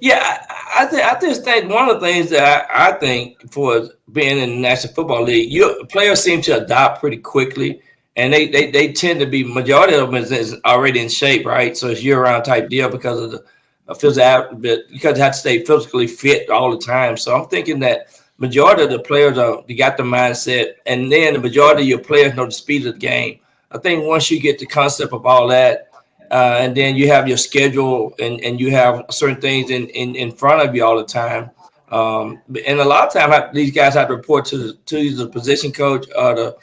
Yeah, I just think one of the things that I think for being in the National Football League, your players seem to adopt pretty quickly, and they tend to be majority of them is already in shape, right? So it's year round type deal because of the physical, because they have to stay physically fit all the time. So I'm thinking that majority of the players they got the mindset, and then the majority of your players know the speed of the game. I think once you get the concept of all that. And then you have your schedule and you have certain things in front of you all the time. And a lot of time these guys have to report to the position coach or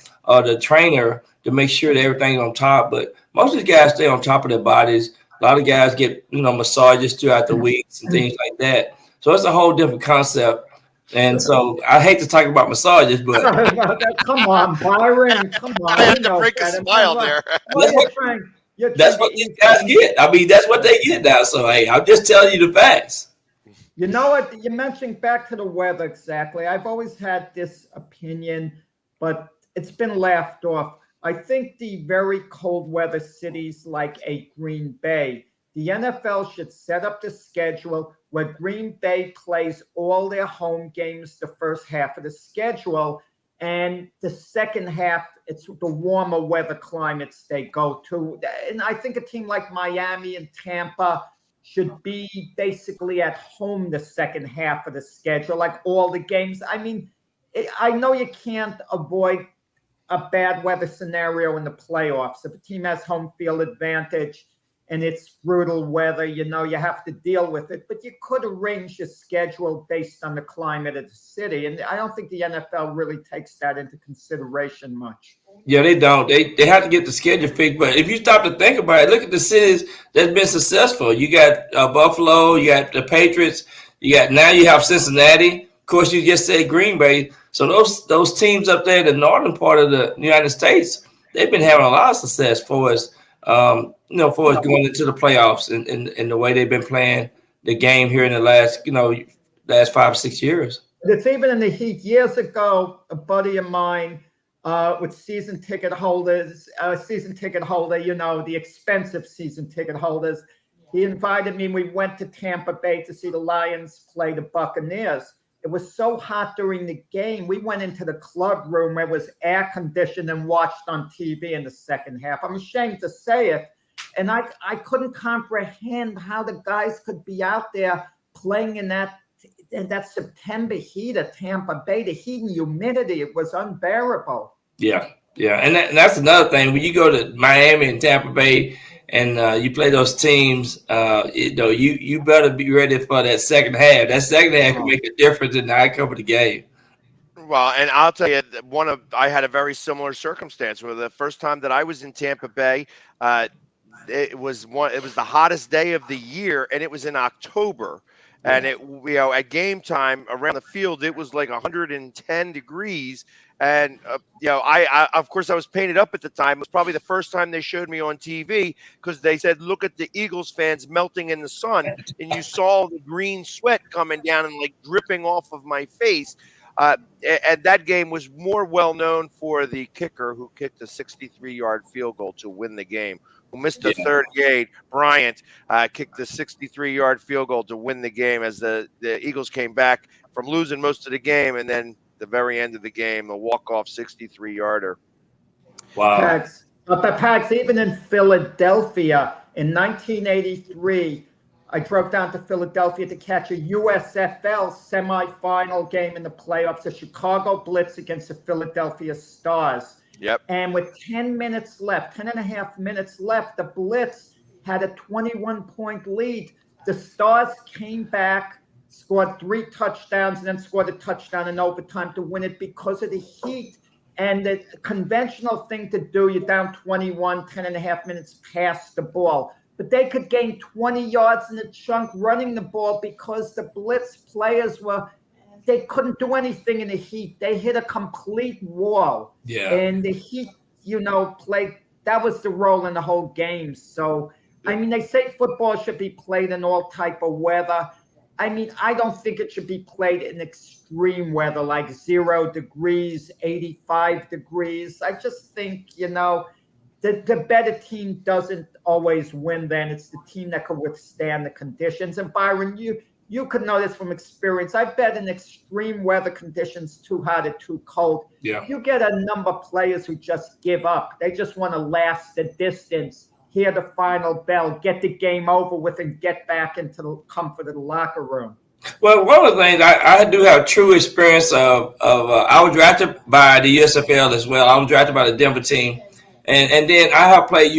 the trainer to make sure that everything's on top. But most of these guys stay on top of their bodies. A lot of guys get massages throughout the weeks and things like that. So it's a whole different concept. And so I hate to talk about massages, but Come on, Byron. Come on. I had to break a smile there. That's what these guys get. I mean, that's what they get now. So, hey, I'm just telling you the facts. You know what? You mentioned back to the weather exactly. I've always had this opinion, but it's been laughed off. I think the very cold weather cities like a Green Bay, the NFL should set up the schedule where Green Bay plays all their home games the first half of the schedule. And the second half, it's the warmer weather climates they go to. And I think a team like Miami and Tampa should be basically at home the second half of the schedule, like all the games. I mean, I know you can't avoid a bad weather scenario in the playoffs. If a team has home field advantage and it's brutal weather, you have to deal with it. But you could arrange your schedule based on the climate of the city. And I don't think the NFL really takes that into consideration much. Yeah, they don't. They have to get the schedule fixed. But if you stop to think about it, look at the cities that's been successful. You got Buffalo, you got the Patriots, you have Cincinnati. Of course, you just said Green Bay. So those teams up there in the northern part of the United States, they've been having a lot of success for us. For us going into the playoffs and the way they've been playing the game here in the last 5 or 6 years. It's even in the heat. Years ago, a buddy of mine with season ticket holders, the expensive season ticket holders, he invited me. We went to Tampa Bay to see the Lions play the Buccaneers. It was so hot during the game. We went into the club room where it was air conditioned and watched on TV in the second half. I'm ashamed to say it. And I couldn't comprehend how the guys could be out there playing in that September heat at Tampa Bay. The heat and humidity, it was unbearable. Yeah. And that's another thing. When you go to Miami and Tampa Bay and you play those teams, you better be ready for that second half. That second half can make a difference in the outcome of the game. Well, and I'll tell you, I had a very similar circumstance where the first time that I was in Tampa Bay, it was the hottest day of the year, and it was in October. And at game time around the field, it was like 110 degrees. And, I of course, I was painted up at the time. It was probably the first time they showed me on TV because they said, look at the Eagles fans melting in the sun. And you saw the green sweat coming down and like dripping off of my face. And that game was more well known for the kicker who kicked a 63-yard field goal to win the game. Who missed the third gate. Bryant kicked the 63-yard field goal to win the game as the Eagles came back from losing most of the game, and then the very end of the game, a walk-off 63-yarder. Wow. Pax, even in Philadelphia in 1983, I drove down to Philadelphia to catch a USFL semifinal game in the playoffs, the Chicago Blitz against the Philadelphia Stars. Yep. And with 10 and a half minutes left, the Blitz had a 21-point lead. The Stars came back, scored 3 touchdowns, and then scored a touchdown in overtime to win it because of the heat. And the conventional thing to do, you're down 21, 10 and a half minutes, pass the ball. But they could gain 20 yards in a chunk running the ball because the Blitz players they couldn't do anything in the heat. They hit a complete wall. Yeah. And the heat, played, that was the role in the whole game. So, they say football should be played in all type of weather. I don't think it should be played in extreme weather like 0 degrees, 85 degrees. I just think, the the better team doesn't always win. Then it's the team that can withstand the conditions. And Byron, you could know this from experience. I bet in extreme weather conditions, too hot or too cold, you get a number of players who just give up. They just want to last the distance, hear the final bell, get the game over with, and get back into the comfort of the locker room. Well, one of the things I do have true experience of I was drafted by the USFL as well. I was drafted by the Denver team. And then I have played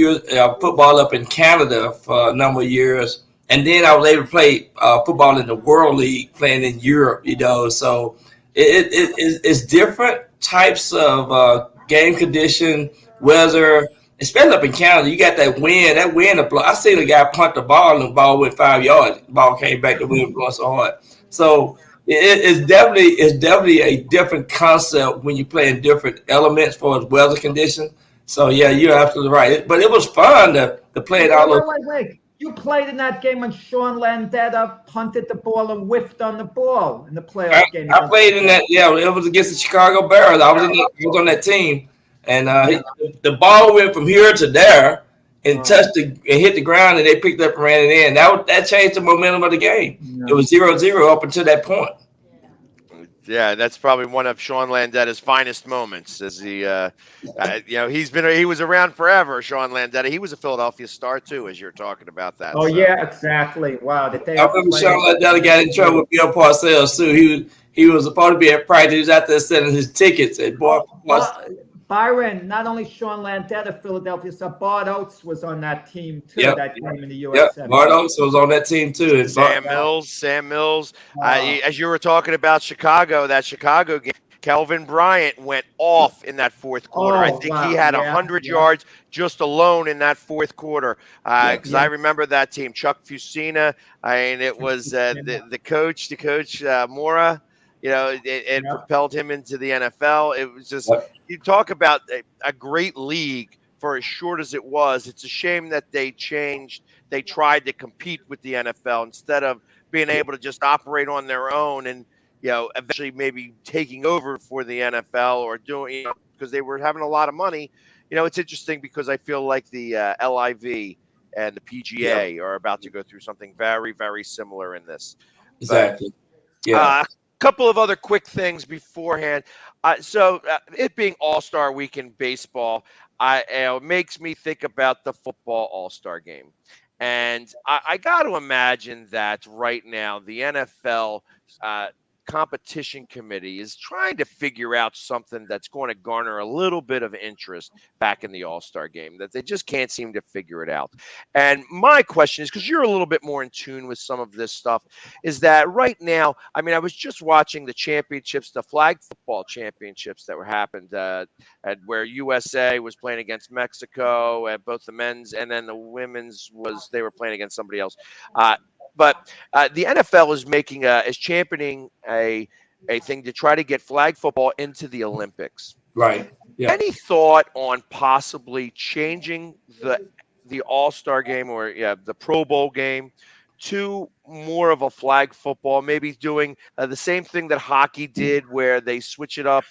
football up in Canada for a number of years. And then I was able to play football in the World League, playing in Europe, So it's different types of game condition, weather, especially up in Canada. You got that wind. That wind, I seen a guy punt the ball and the ball went 5 yards. The ball came back, the wind blowing so hard. So it's definitely a different concept when you play in different elements for weather conditions. So, yeah, you're absolutely right. But it was fun to play it all over. Wait. You played in that game when Sean Landeta punted the ball and whiffed on the ball in the playoff game. I played in that. Yeah, it was against the Chicago Bears. I was on that team, and the ball went from here to there and hit the ground, and they picked up and ran it in. That changed the momentum of the game. It was 0-0 up until that point. Yeah, that's probably one of Sean Landeta's finest moments. As he was around forever. Sean Landeta, he was a Philadelphia Star too, as you're talking about that. Oh, so. Yeah, exactly. Wow, I remember Sean Landeta got in trouble with Bill Parcells too. He was supposed to be at practice. He was out there selling his tickets at Byron, not only Sean Landeta, Philadelphia, so Bart Oates was on that team too. That game in the U.S. Yep. Bart Oates was on that team too. Sam Mills. As you were talking about Chicago, that Chicago game, Kelvin Bryant went off in that fourth quarter. I think he had 100 yards just alone in that fourth quarter. Because I remember that team, Chuck Fusina, and it was the coach, Mora. It propelled him into the NFL. It was just, you talk about a great league for as short as it was. It's a shame that they changed. They tried to compete with the NFL instead of being able to just operate on their own and, eventually maybe taking over for the NFL or doing, because they were having a lot of money. It's interesting because I feel like the LIV and the PGA are about to go through something very, very similar in this. Exactly. Couple of other quick things beforehand. So it being All-Star Week in baseball, it makes me think about the football All-Star game. And I got to imagine that right now the NFL competition committee is trying to figure out something that's going to garner a little bit of interest back in the All-Star game, that they just can't seem to figure it out. And my question is, because you're a little bit more in tune with some of this stuff, is that right now, I was just watching the championships, the flag football championships that were happened where USA was playing against Mexico, and both the men's and then the women's they were playing against somebody else. But the NFL is championing a thing to try to get flag football into the Olympics. Right. Yeah. Any thought on possibly changing the All-Star game or the Pro Bowl game to more of a flag football? Maybe doing the same thing that hockey did, where they switch it up,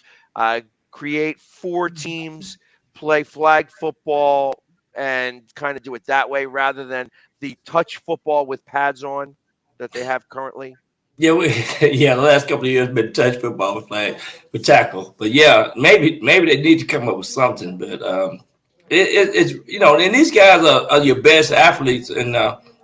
create 4 teams, play flag football, and kind of do it that way rather than the touch football with pads on that they have currently? Yeah, the last couple of years been touch football with flag with tackle, but maybe they need to come up with something. But it's and these guys are your best athletes in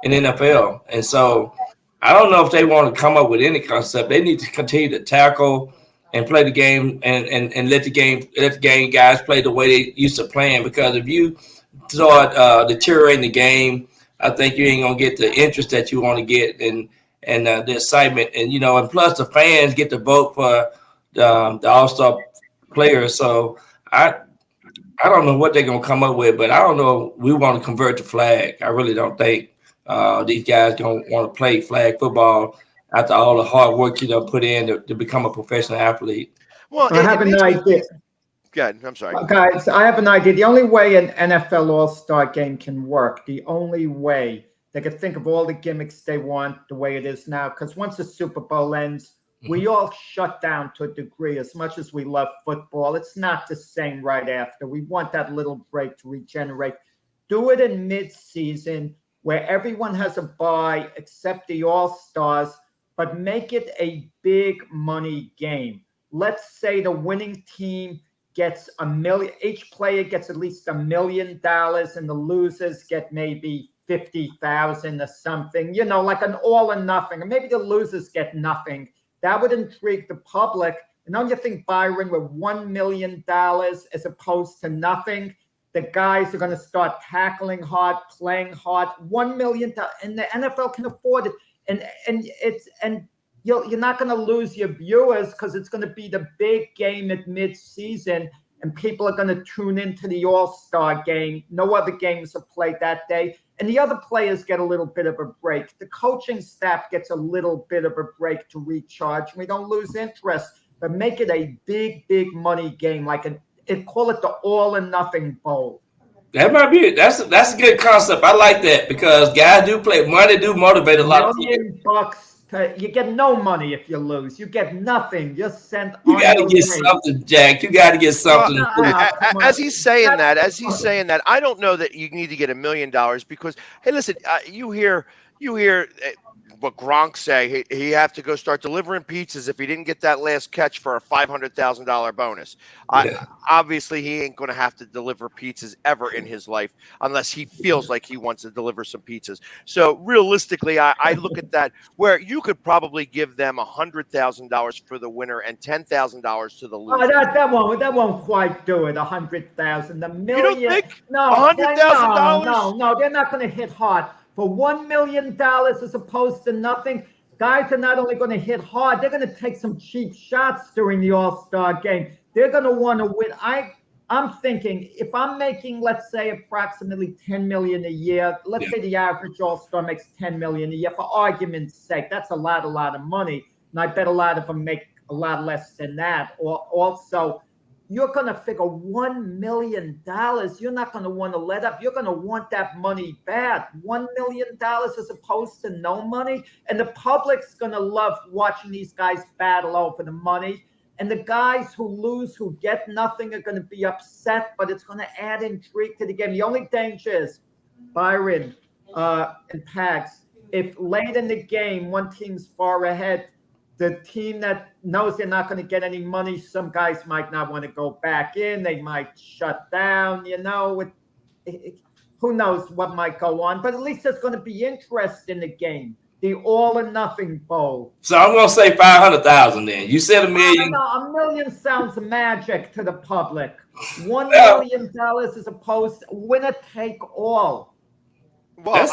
NFL, and so I don't know if they want to come up with any concept. They need to continue to tackle and play the game and let the game guys play the way they used to playing. Because if you start deteriorating the game, I think you ain't gonna get the interest that you want to get and the excitement, and plus the fans get to vote for the All-Star players. So I don't know what they're gonna come up with, but I don't know. We want to convert to flag. I really don't think these guys gonna want to play flag football after all the hard work put in to become a professional athlete. Well, I have an idea. Good. I'm sorry. Guys, I have an idea. The only way an NFL All-Star game can work, the only way, they could think of all the gimmicks they want the way it is now, because once the Super Bowl ends, We all shut down to a degree. As much as we love football, it's not the same right after. We want that little break to regenerate. Do it in mid-season where everyone has a bye except the All-Stars, but make it a big money game. Let's say the winning team gets $1 million. Each player gets at least $1 million, and the losers get maybe 50,000 or something, like an all or nothing. Or maybe the losers get nothing. That would intrigue the public. And don't you think, Byron, with $1 million as opposed to nothing, the guys are going to start tackling hard, playing hard? $1 million, and the NFL can afford it. And you're not going to lose your viewers because it's going to be the big game at mid-season, and people are going to tune into the All-Star game. No other games are played that day. And the other players get a little bit of a break. The coaching staff gets a little bit of a break to recharge. We don't lose interest, but make it a big, big money game, call it the all or nothing bowl. That might be it. That's a good concept. I like that because guys do play. Money do motivate a lot of people. $1 million. You get no money if you lose. You get nothing. You're sent. You got to get something, Jack. You got to get something. As he's saying that, I don't know that you need to get $1 million because, hey, listen, you hear what Gronk say. He have to go start delivering pizzas if he didn't get that last catch for a $500,000 bonus. Yeah. Obviously, he ain't going to have to deliver pizzas ever in his life unless he feels like he wants to deliver some pizzas. So realistically, I look at that where you could probably give them $100,000 for the winner and $10,000 to the loser. That won't quite do it. 100,000, $1 million. You don't think? No, $100,000? No, they're not going to hit hard. For $1 million as opposed to nothing, guys are not only going to hit hard, they're going to take some cheap shots during the All-Star game. They're going to want to win. I'm thinking if I'm making, let's say, approximately $10 million a year, let's say the average All-Star makes $10 million a year, for argument's sake, that's a lot of money. And I bet a lot of them make a lot less than that. Or also, you're going to figure $1 million. You're not going to want to let up. You're going to want that money bad. $1 million as opposed to no money. And the public's going to love watching these guys battle over the money. And the guys who lose, who get nothing, are going to be upset, but it's going to add intrigue to the game. The only danger is, Byron and Pags, if late in the game, one team's far ahead, the team that knows they're not going to get any money, some guys might not want to go back in. They might shut down, who knows what might go on. But at least there's going to be interest in the game. The all or nothing bowl. So I'm going to say 500,000 then. You said $1 million. No, $1 million sounds magic to the public. $1 million as opposed to winner take all. Well,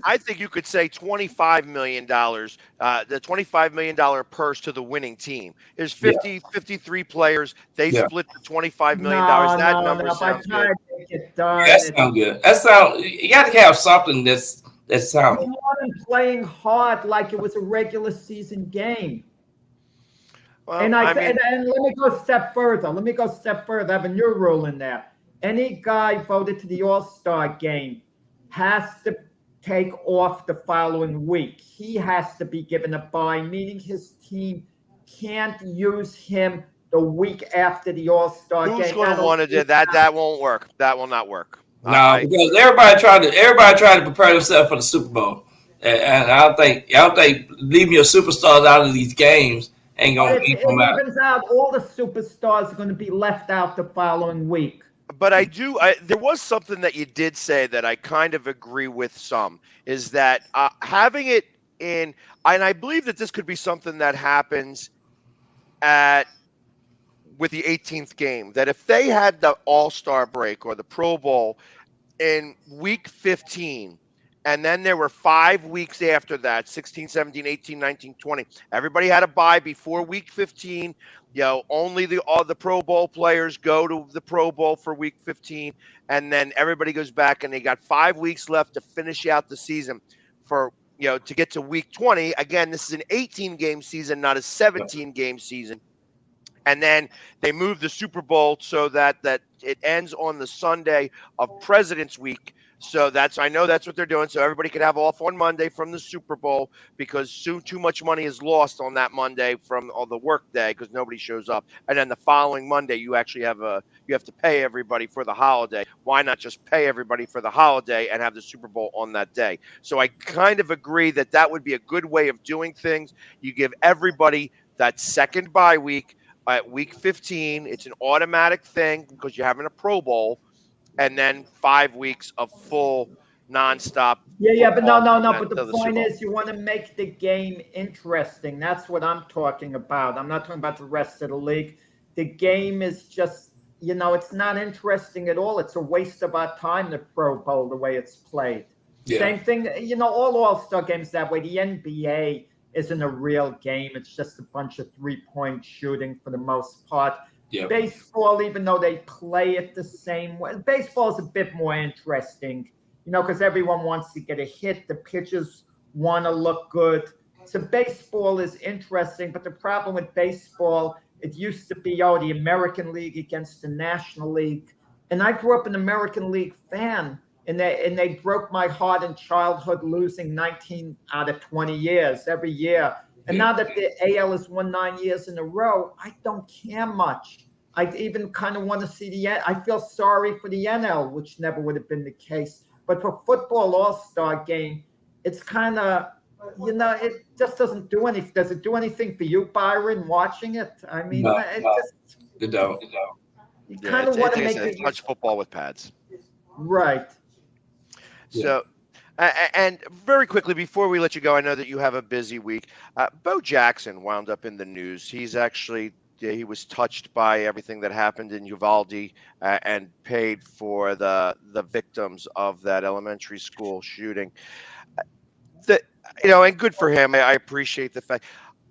I think you could say $25 million, the $25 million purse to the winning team. There's 53 players. They split the $25 million. That number sounds good. That sounds good. You got to have something that's sound. You want them playing hard like it was a regular season game. Well, and let me go a step further. I have a new rule in there. Any guy voted to the All-Star game has to take off the following week. He has to be given a bye, meaning his team can't use him the week after the All-Star game. Who's going to want to do that? That won't work. That will not work. No, because everybody trying to prepare themselves for the Super Bowl, and I don't think leaving your superstars out of these games ain't gonna keep them out. It evens out. All the superstars are going to be left out the following week. But there was something that you did say that I kind of agree with some, is that having it in, and I believe that this could be something that happens with the 18th game, that if they had the All-Star break or the Pro Bowl in week 15, and then there were 5 weeks after that, 16, 17, 18, 19, 20, everybody had a bye before week 15. Only all the Pro Bowl players go to the Pro Bowl for week 15, and then everybody goes back, and they got 5 weeks left to finish out the season to get to week 20. Again, this is an 18-game season, not a 17-game season. And then they move the Super Bowl so that it ends on the Sunday of President's Week, So I know that's what they're doing. So everybody could have off on Monday from the Super Bowl because soon too much money is lost on that Monday from all the work day because nobody shows up. And then the following Monday, you actually have to pay everybody for the holiday. Why not just pay everybody for the holiday and have the Super Bowl on that day? So I kind of agree that would be a good way of doing things. You give everybody that second bye week at week 15. It's an automatic thing because you're having a Pro Bowl, and then 5 weeks of full nonstop Yeah, but no, football But the until Super point Bowl. is, you want to make the game interesting. That's what I'm talking about. I'm not talking about the rest of the league. The game is just, it's not interesting at all. It's a waste of our time, the Pro Bowl, the way it's played. Yeah. Same thing, all All-Star games that way. The NBA isn't a real game. It's just a bunch of three-point shooting for the most part. Yeah. Baseball, even though they play it the same way, baseball is a bit more interesting, because everyone wants to get a hit. The pitchers want to look good. So baseball is interesting, but the problem with baseball, it used to be, the American League against the National League. And I grew up an American League fan, and they broke my heart in childhood, losing 19 out of 20 years every year. And now that the AL has won 9 years in a row, I don't care much. I even kind of want to see I feel sorry for the NL, which never would have been the case. But for football All-Star game, it's kind of, it just doesn't do anything. Does it do anything for you, Byron, watching it? I mean, It don't. You kind of want to make it touch football with pads. Right. So, and very quickly before we let you go, I know that you have a busy week. Bo Jackson wound up in the news. He was touched by everything that happened in Uvalde and paid for the victims of that elementary school shooting. And good for him. I appreciate the fact.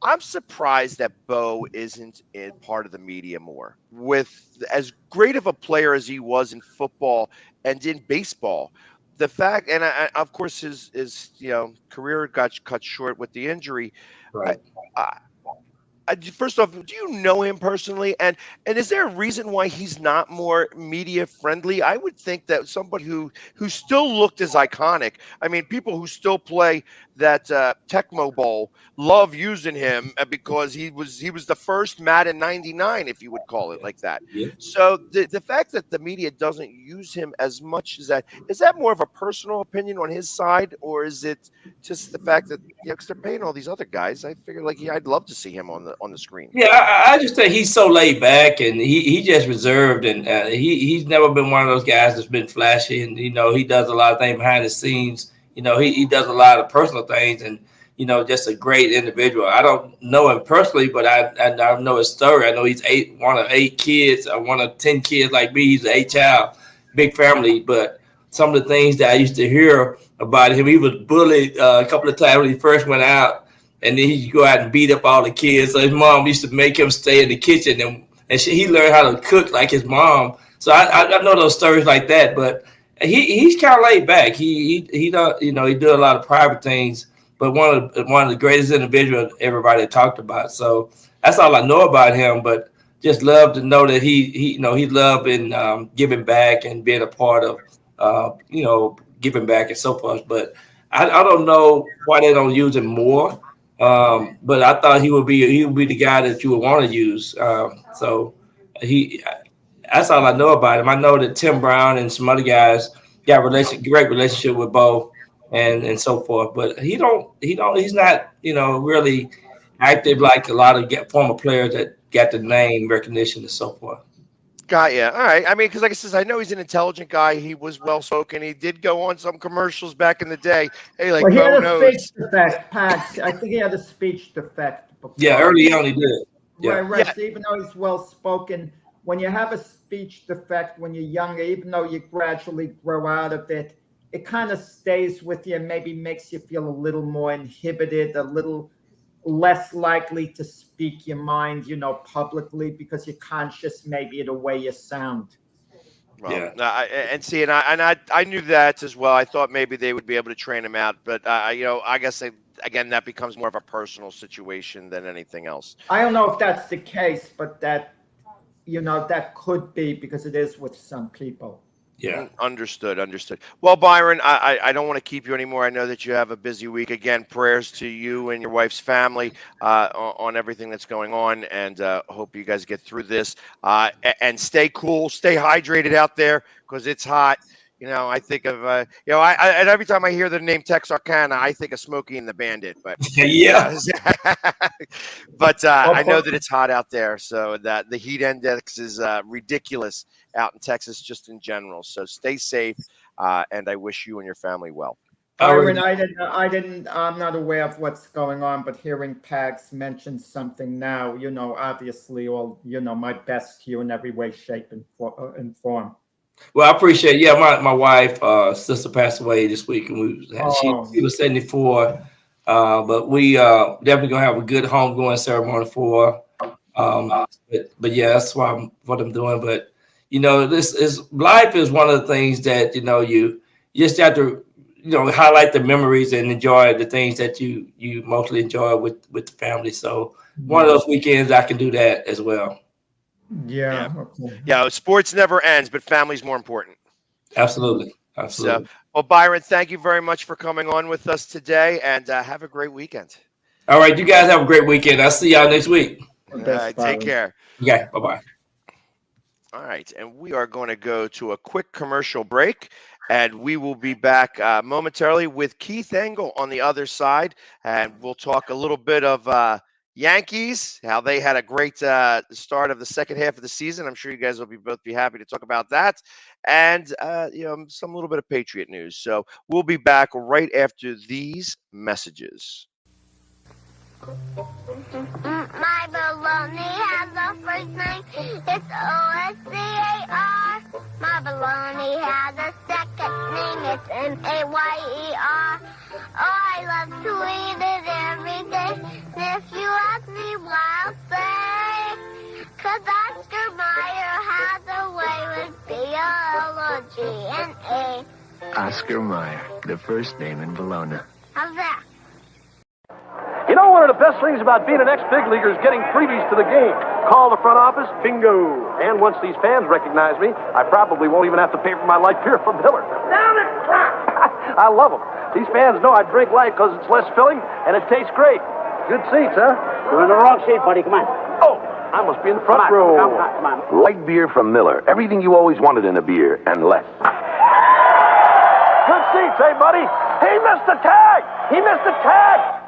I'm surprised that Bo isn't in part of the media more. With as great of a player as he was in football and in baseball, the fact, and of course his career got cut short with the injury. Right. First off, do you know him personally? And is there a reason why he's not more media friendly? I would think that somebody who still looked as iconic. I mean, people who still play that Tecmo Bowl love using him because he was the first Madden 99, if you would call it like that. Yeah. So the fact that the media doesn't use him as much as that, is that more of a personal opinion on his side, or is it just the fact that because they're paying all these other guys? I figure I'd love to see him on the screen. Yeah, I just think he's so laid back and he just reserved, and he's never been one of those guys that's been flashy, and he does a lot of things behind the scenes. He does a lot of personal things, and just a great individual. I don't know him personally, but I know his story. I know he's one of 8 kids, one of 10 kids like me. He's an 8th child, big family. But some of the things that I used to hear about him, he was bullied a couple of times when he first went out. And then he'd go out and beat up all the kids. So his mom used to make him stay in the kitchen, and he learned how to cook like his mom. So I know those stories like that. But he's kind of laid back. He does he do a lot of private things. But one of the greatest individuals everybody talked about. So that's all I know about him. But just love to know that he loved in giving back and being a part of giving back and so forth. But I don't know why they don't use him more. But I thought he would be the guy that you would want to use. So that's all I know about him. I know that Tim Brown and some other guys got great relationship with Bo and so forth. But he's not really active like a lot of former players that got the name recognition and so forth. Got you. All right. I mean, because like I said, I know he's an intelligent guy. He was well spoken. He did go on some commercials back in the day. Hey, like he had Bo a knows. speech defect, Pat. I think he had a speech defect before. Yeah, early on he did. Yeah. Right. Yeah. So even though he's well spoken, when you have a speech defect when you're younger, even though you gradually grow out of it, it kind of stays with you and maybe makes you feel a little more inhibited, a little less likely to speak your mind, publicly, because you're conscious maybe of the way you sound. Well, Yeah. I knew that as well. I thought maybe they would be able to train him out, but I guess again that becomes more of a personal situation than anything else. I don't know if that's the case, but that could be, because it is with some people. Yeah. Understood. Well, Byron, I don't want to keep you anymore. I know that you have a busy week. Again, prayers to you and your wife's family on everything that's going on, and hope you guys get through this. And stay cool, stay hydrated out there because it's hot. I think of and every time I hear the name Texarkana, I think of Smokey and the Bandit. But Yeah. but I know that it's hot out there, so that the heat index is ridiculous out in Texas just in general. So stay safe, and I wish you and your family well. Byron, I'm not aware of what's going on, but hearing Pags mention something now, obviously, my best to you in every way, shape, and form. Well, I appreciate it. Yeah, my wife, sister passed away this week, and she was 74. But we definitely gonna have a good homegoing ceremony for her. But yeah, that's what I'm doing. But this is life is one of the things that you just have to highlight the memories and enjoy the things that you mostly enjoy with the family. So one of those weekends I can do that as well. Yeah. Sports never ends, but family's more important. Absolutely. So, well, Byron, thank you very much for coming on with us today, and have a great weekend. All right, you guys have a great weekend. I'll see y'all next week. All right, take care. Okay, bye-bye. All right, and we are going to go to a quick commercial break, and we will be back momentarily with Keith Engel on the other side, and we'll talk a little bit of Yankees, how they had a great start of the second half of the season. I'm sure you guys will both be happy to talk about that, and some little bit of Patriot news. So we'll be back right after these messages. My baloney has a first name. It's O-S-C-A-R. My baloney has a second name. It's M-A-Y-E-R. Oh, I love to eat it every day. And if you ask me why, I'll say, 'cause Oscar Mayer has a way with B-O-L-O-G-N-A. Oscar Mayer, the first name in Bologna. How's that? One of the best things about being an ex-big leaguer is getting freebies to the game. Call the front office, bingo. And once these fans recognize me, I probably won't even have to pay for my light beer from Miller. Down it! I love them. These fans know I drink light because it's less filling and it tastes great. Good seats, huh? You're in the wrong seat, buddy. Come on. Oh, I must be in the front row. Come on. Light beer from Miller. Everything you always wanted in a beer and less. Good seats, hey, buddy. He missed the tag. He missed the tag.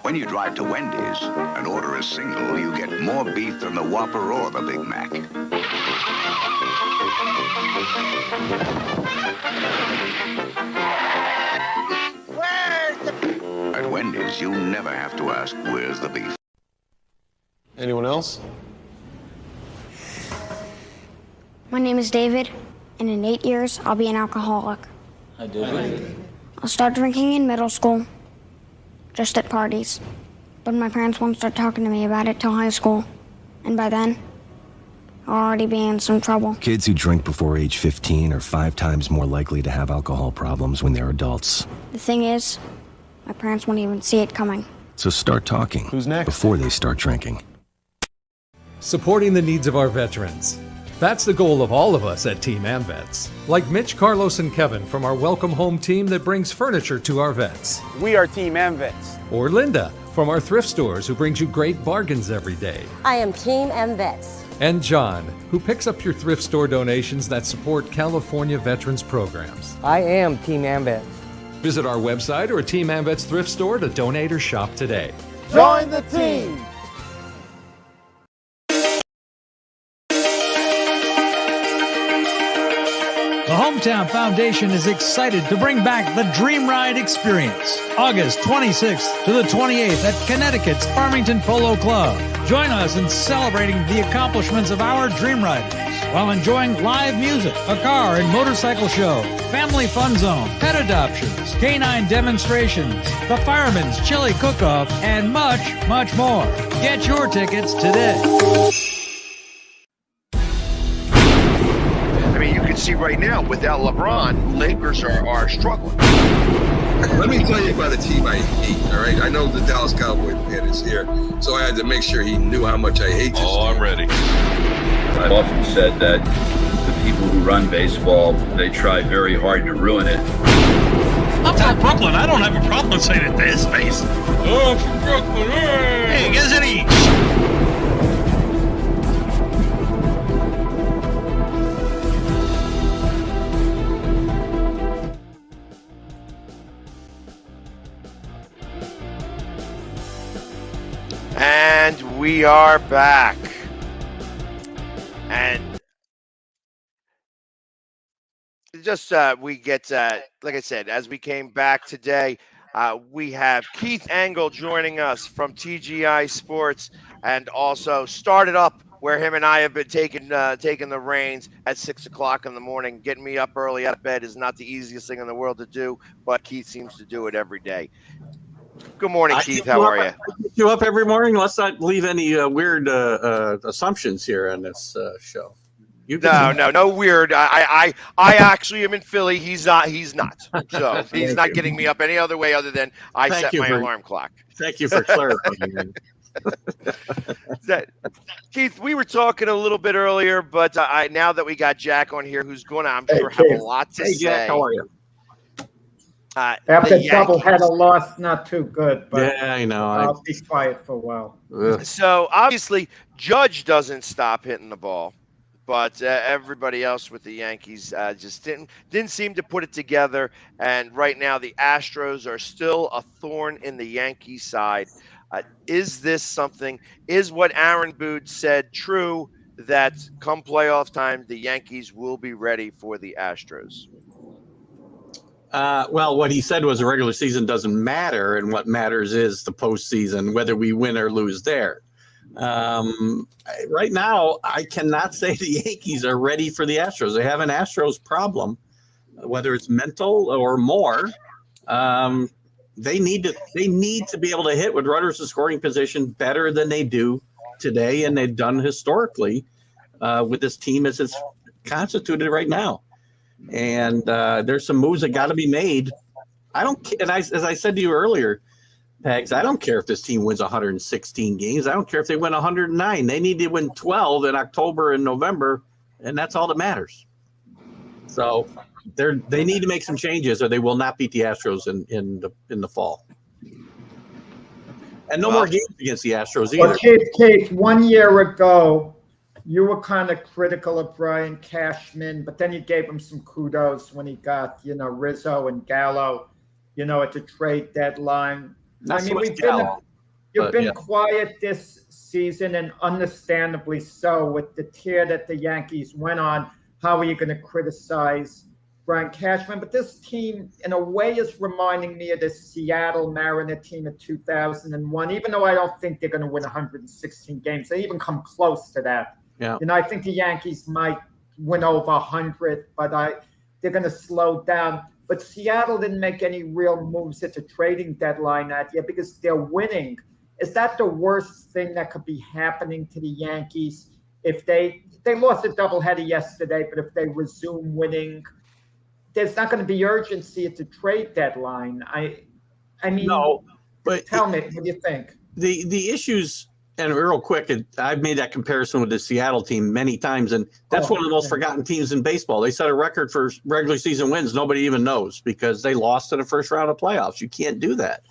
When you drive to Wendy's and order a single, you get more beef than the Whopper or the Big Mac. At Wendy's, you never have to ask, where's the beef? Anyone else? My name is David, and in 8 years, I'll be an alcoholic. Hi, David. I'll start drinking in middle school, just at parties. But my parents won't start talking to me about it till high school. And by then, I'll already be in some trouble. Kids who drink before age 15 are 5 times more likely to have alcohol problems when they're adults. The thing is, my parents won't even see it coming. So start talking. Who's next? Before they start drinking. Supporting the needs of our veterans. That's the goal of all of us at Team AmVets. Like Mitch, Carlos, and Kevin from our Welcome Home team that brings furniture to our vets. We are Team AmVets. Or Linda from our thrift stores who brings you great bargains every day. I am Team AmVets. And John, who picks up your thrift store donations that support California veterans programs. I am Team AmVets. Visit our website or a Team AmVets thrift store to donate or shop today. Join the team! The Hometown Foundation is excited to bring back the Dream Ride experience, August 26th to the 28th at Connecticut's Farmington Polo Club. Join us in celebrating the accomplishments of our Dream Riders while enjoying live music, a car and motorcycle show, family fun zone, pet adoptions, canine demonstrations, the Fireman's Chili Cook-Off, and much, much more. Get your tickets today. see right now, without LeBron, Lakers are struggling. Let me tell you about a team I hate, all right? I know the Dallas Cowboy fan is here, so I had to make sure he knew how much I hate this team. I'm ready. I've often said that the people who run baseball, they try very hard to ruin it. I'm from Brooklyn. I don't have a problem saying it to his face. Oh, from Brooklyn. Hey, isn't he? And we are back. And just we get, like I said, as we came back today, we have Keith Engel joining us from TGI Sports, and also started up where him and I have been taking the reins at 6 o'clock in the morning. Getting me up early out of bed is not the easiest thing in the world to do, but Keith seems to do it every day. Good morning, Keith. How are you? I get you up every morning. Let's not leave any weird assumptions here on this show. No weird. I actually am in Philly. He's not. So he's not getting me up any other way other than I set my alarm clock. Thank you for clarifying. Keith, we were talking a little bit earlier, but now that we got Jack on here, who's going to, I'm sure, have a lot to say. Jack, how are you? After doubleheader loss, not too good. But yeah, I know. I'll be quiet for a while. So obviously, Judge doesn't stop hitting the ball, but everybody else with the Yankees just didn't seem to put it together. And right now, the Astros are still a thorn in the Yankees' side. Is this something? Is what Aaron Boone said true, that come playoff time, the Yankees will be ready for the Astros? Well, what he said was the regular season doesn't matter, and what matters is the postseason, whether we win or lose there. Right now, I cannot say the Yankees are ready for the Astros. They have an Astros problem, whether it's mental or more. They need to be able to hit with runners in scoring position better than they do today, and they've done historically with this team as it's constituted right now. And there's some moves that got to be made. As I said to you earlier, Pags, I don't care if this team wins 116 games. I don't care if they win 109. They need to win 12 in October and November, and that's all that matters. So they need to make some changes, or they will not beat the Astros in the fall. And no more games against the Astros either. Well, Keith, 1 year ago, you were kind of critical of Brian Cashman, but then you gave him some kudos when he got, Rizzo and Gallo, at the trade deadline. You've been quiet this season, and understandably so, with the tear that the Yankees went on. How are you going to criticize Brian Cashman? But this team, in a way, is reminding me of the Seattle Mariner team of 2001, even though I don't think they're going to win 116 games. They even come close to that. Yeah. I think the Yankees might win over 100, but they're going to slow down. But Seattle didn't make any real moves at the trading deadline that year because they're winning. Is that the worst thing that could be happening to the Yankees if they lost a doubleheader yesterday, but if they resume winning, there's not going to be urgency at the trade deadline. I mean, no, but tell me, what do you think? The issues. And real quick, I've made that comparison with the Seattle team many times, and that's one of the most forgotten teams in baseball. They set a record for regular season wins. Nobody even knows because they lost in the first round of playoffs. You can't do that.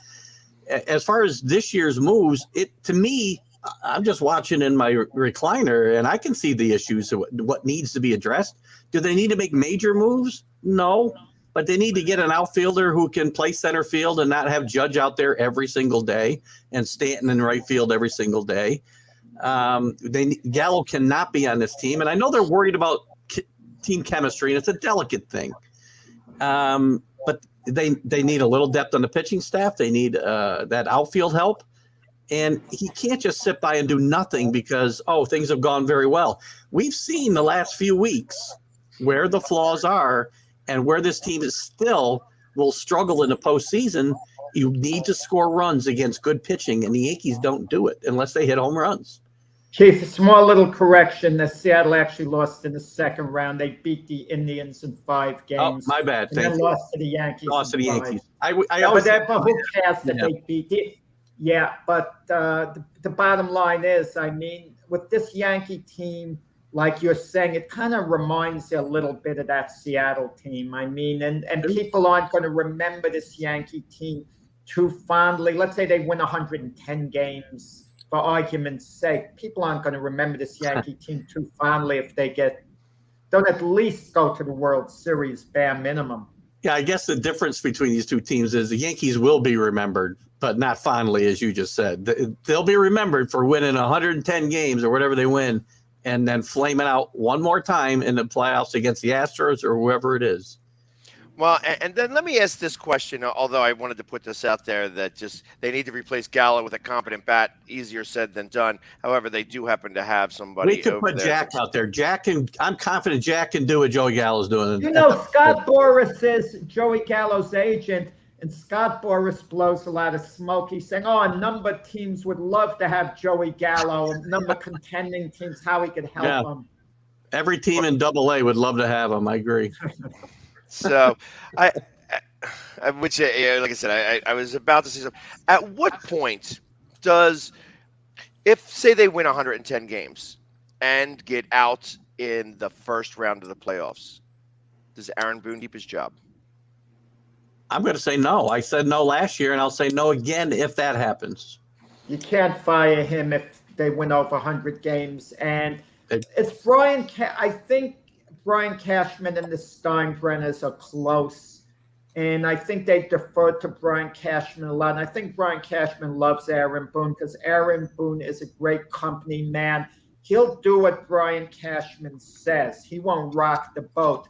As far as this year's moves, to me, I'm just watching in my recliner, and I can see the issues of what needs to be addressed. Do they need to make major moves? No. But they need to get an outfielder who can play center field and not have Judge out there every single day and Stanton in right field every single day. Gallo cannot be on this team. And I know they're worried about team chemistry, and it's a delicate thing. But they need a little depth on the pitching staff. They need that outfield help. And he can't just sit by and do nothing because, things have gone very well. We've seen the last few weeks where the flaws are, and where this team is still will struggle in the postseason. You need to score runs against good pitching, and the Yankees don't do it unless they hit home runs. Keith, a small little correction. The Seattle actually lost in the second round. They beat the Indians in 5 games. Oh, my bad. And then lost to the Yankees. Lost to the Yankees. But who cares that they beat it? Yeah, but the bottom line is, I mean, with this Yankee team, like you're saying, it kind of reminds you a little bit of that Seattle team. I mean, and people aren't going to remember this Yankee team too fondly. Let's say they win 110 games. For argument's sake, people aren't going to remember this Yankee team too fondly if they don't at least go to the World Series, bare minimum. Yeah, I guess the difference between these two teams is the Yankees will be remembered, but not fondly, as you just said. They'll be remembered for winning 110 games or whatever they win, and then flaming out one more time in the playoffs against the Astros or whoever it is. Well, and then let me ask this question, although I wanted to put this out there, that just they need to replace Gallo with a competent bat. Easier said than done. However, they do happen to have somebody. We could put Jack out there. I'm confident Jack can do what Joey Gallo's doing. You know, Scott Boras is Joey Gallo's agent, and Scott Boras blows a lot of smoke. He's saying, a number of teams would love to have Joey Gallo, and a number of contending teams, how he could help them. Every team in AA would love to have him. I agree. So, like I said, I was about to say something. At what point if say they win 110 games and get out in the first round of the playoffs, does Aaron Boone keep his job? I'm going to say no. I said no last year, and I'll say no again if that happens. You can't fire him if they win over 100 games. And it's Brian. I think Brian Cashman and the Steinbrenners are close, and I think they defer to Brian Cashman a lot. And I think Brian Cashman loves Aaron Boone because Aaron Boone is a great company man. He'll do what Brian Cashman says. He won't rock the boat.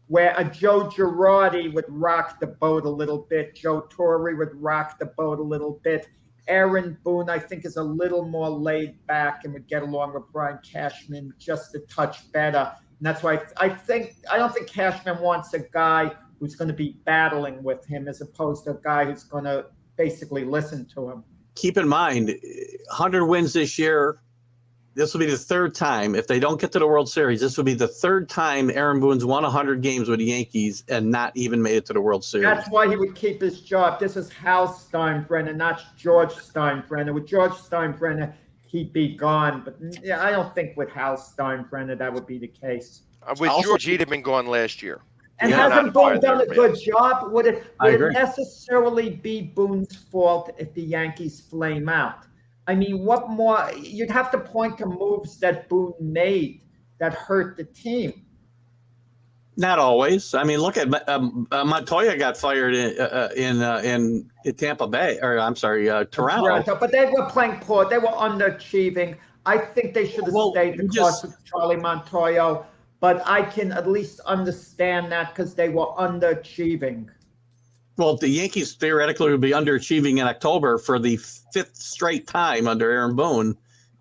Where a Joe Girardi would rock the boat a little bit, Joe Torre would rock the boat a little bit. Aaron Boone, I think, is a little more laid back and would get along with Brian Cashman just a touch better. And that's why I don't think Cashman wants a guy who's going to be battling with him as opposed to a guy who's going to basically listen to him. Keep in mind, 100 wins this year. This will be the third time. If they don't get to the World Series, this will be the third time Aaron Boone's won 100 games with the Yankees and not even made it to the World Series. That's why he would keep his job. This is Hal Steinbrenner, not George Steinbrenner. With George Steinbrenner, he'd be gone. But yeah, I don't think with Hal Steinbrenner that would be the case. With George, he'd have been gone last year. And hasn't Boone done a good job? Would it necessarily be Boone's fault if the Yankees flame out? I mean, what more? You'd have to point to moves that Boone made that hurt the team. Not always. I mean, look at Montoya got fired in Tampa Bay, or I'm sorry, Toronto. But they were playing poor. They were underachieving. I think they should have stayed the course with Charlie Montoya. But I can at least understand that because they were underachieving. Well, the Yankees theoretically would be underachieving in October for the 5th straight time under Aaron Boone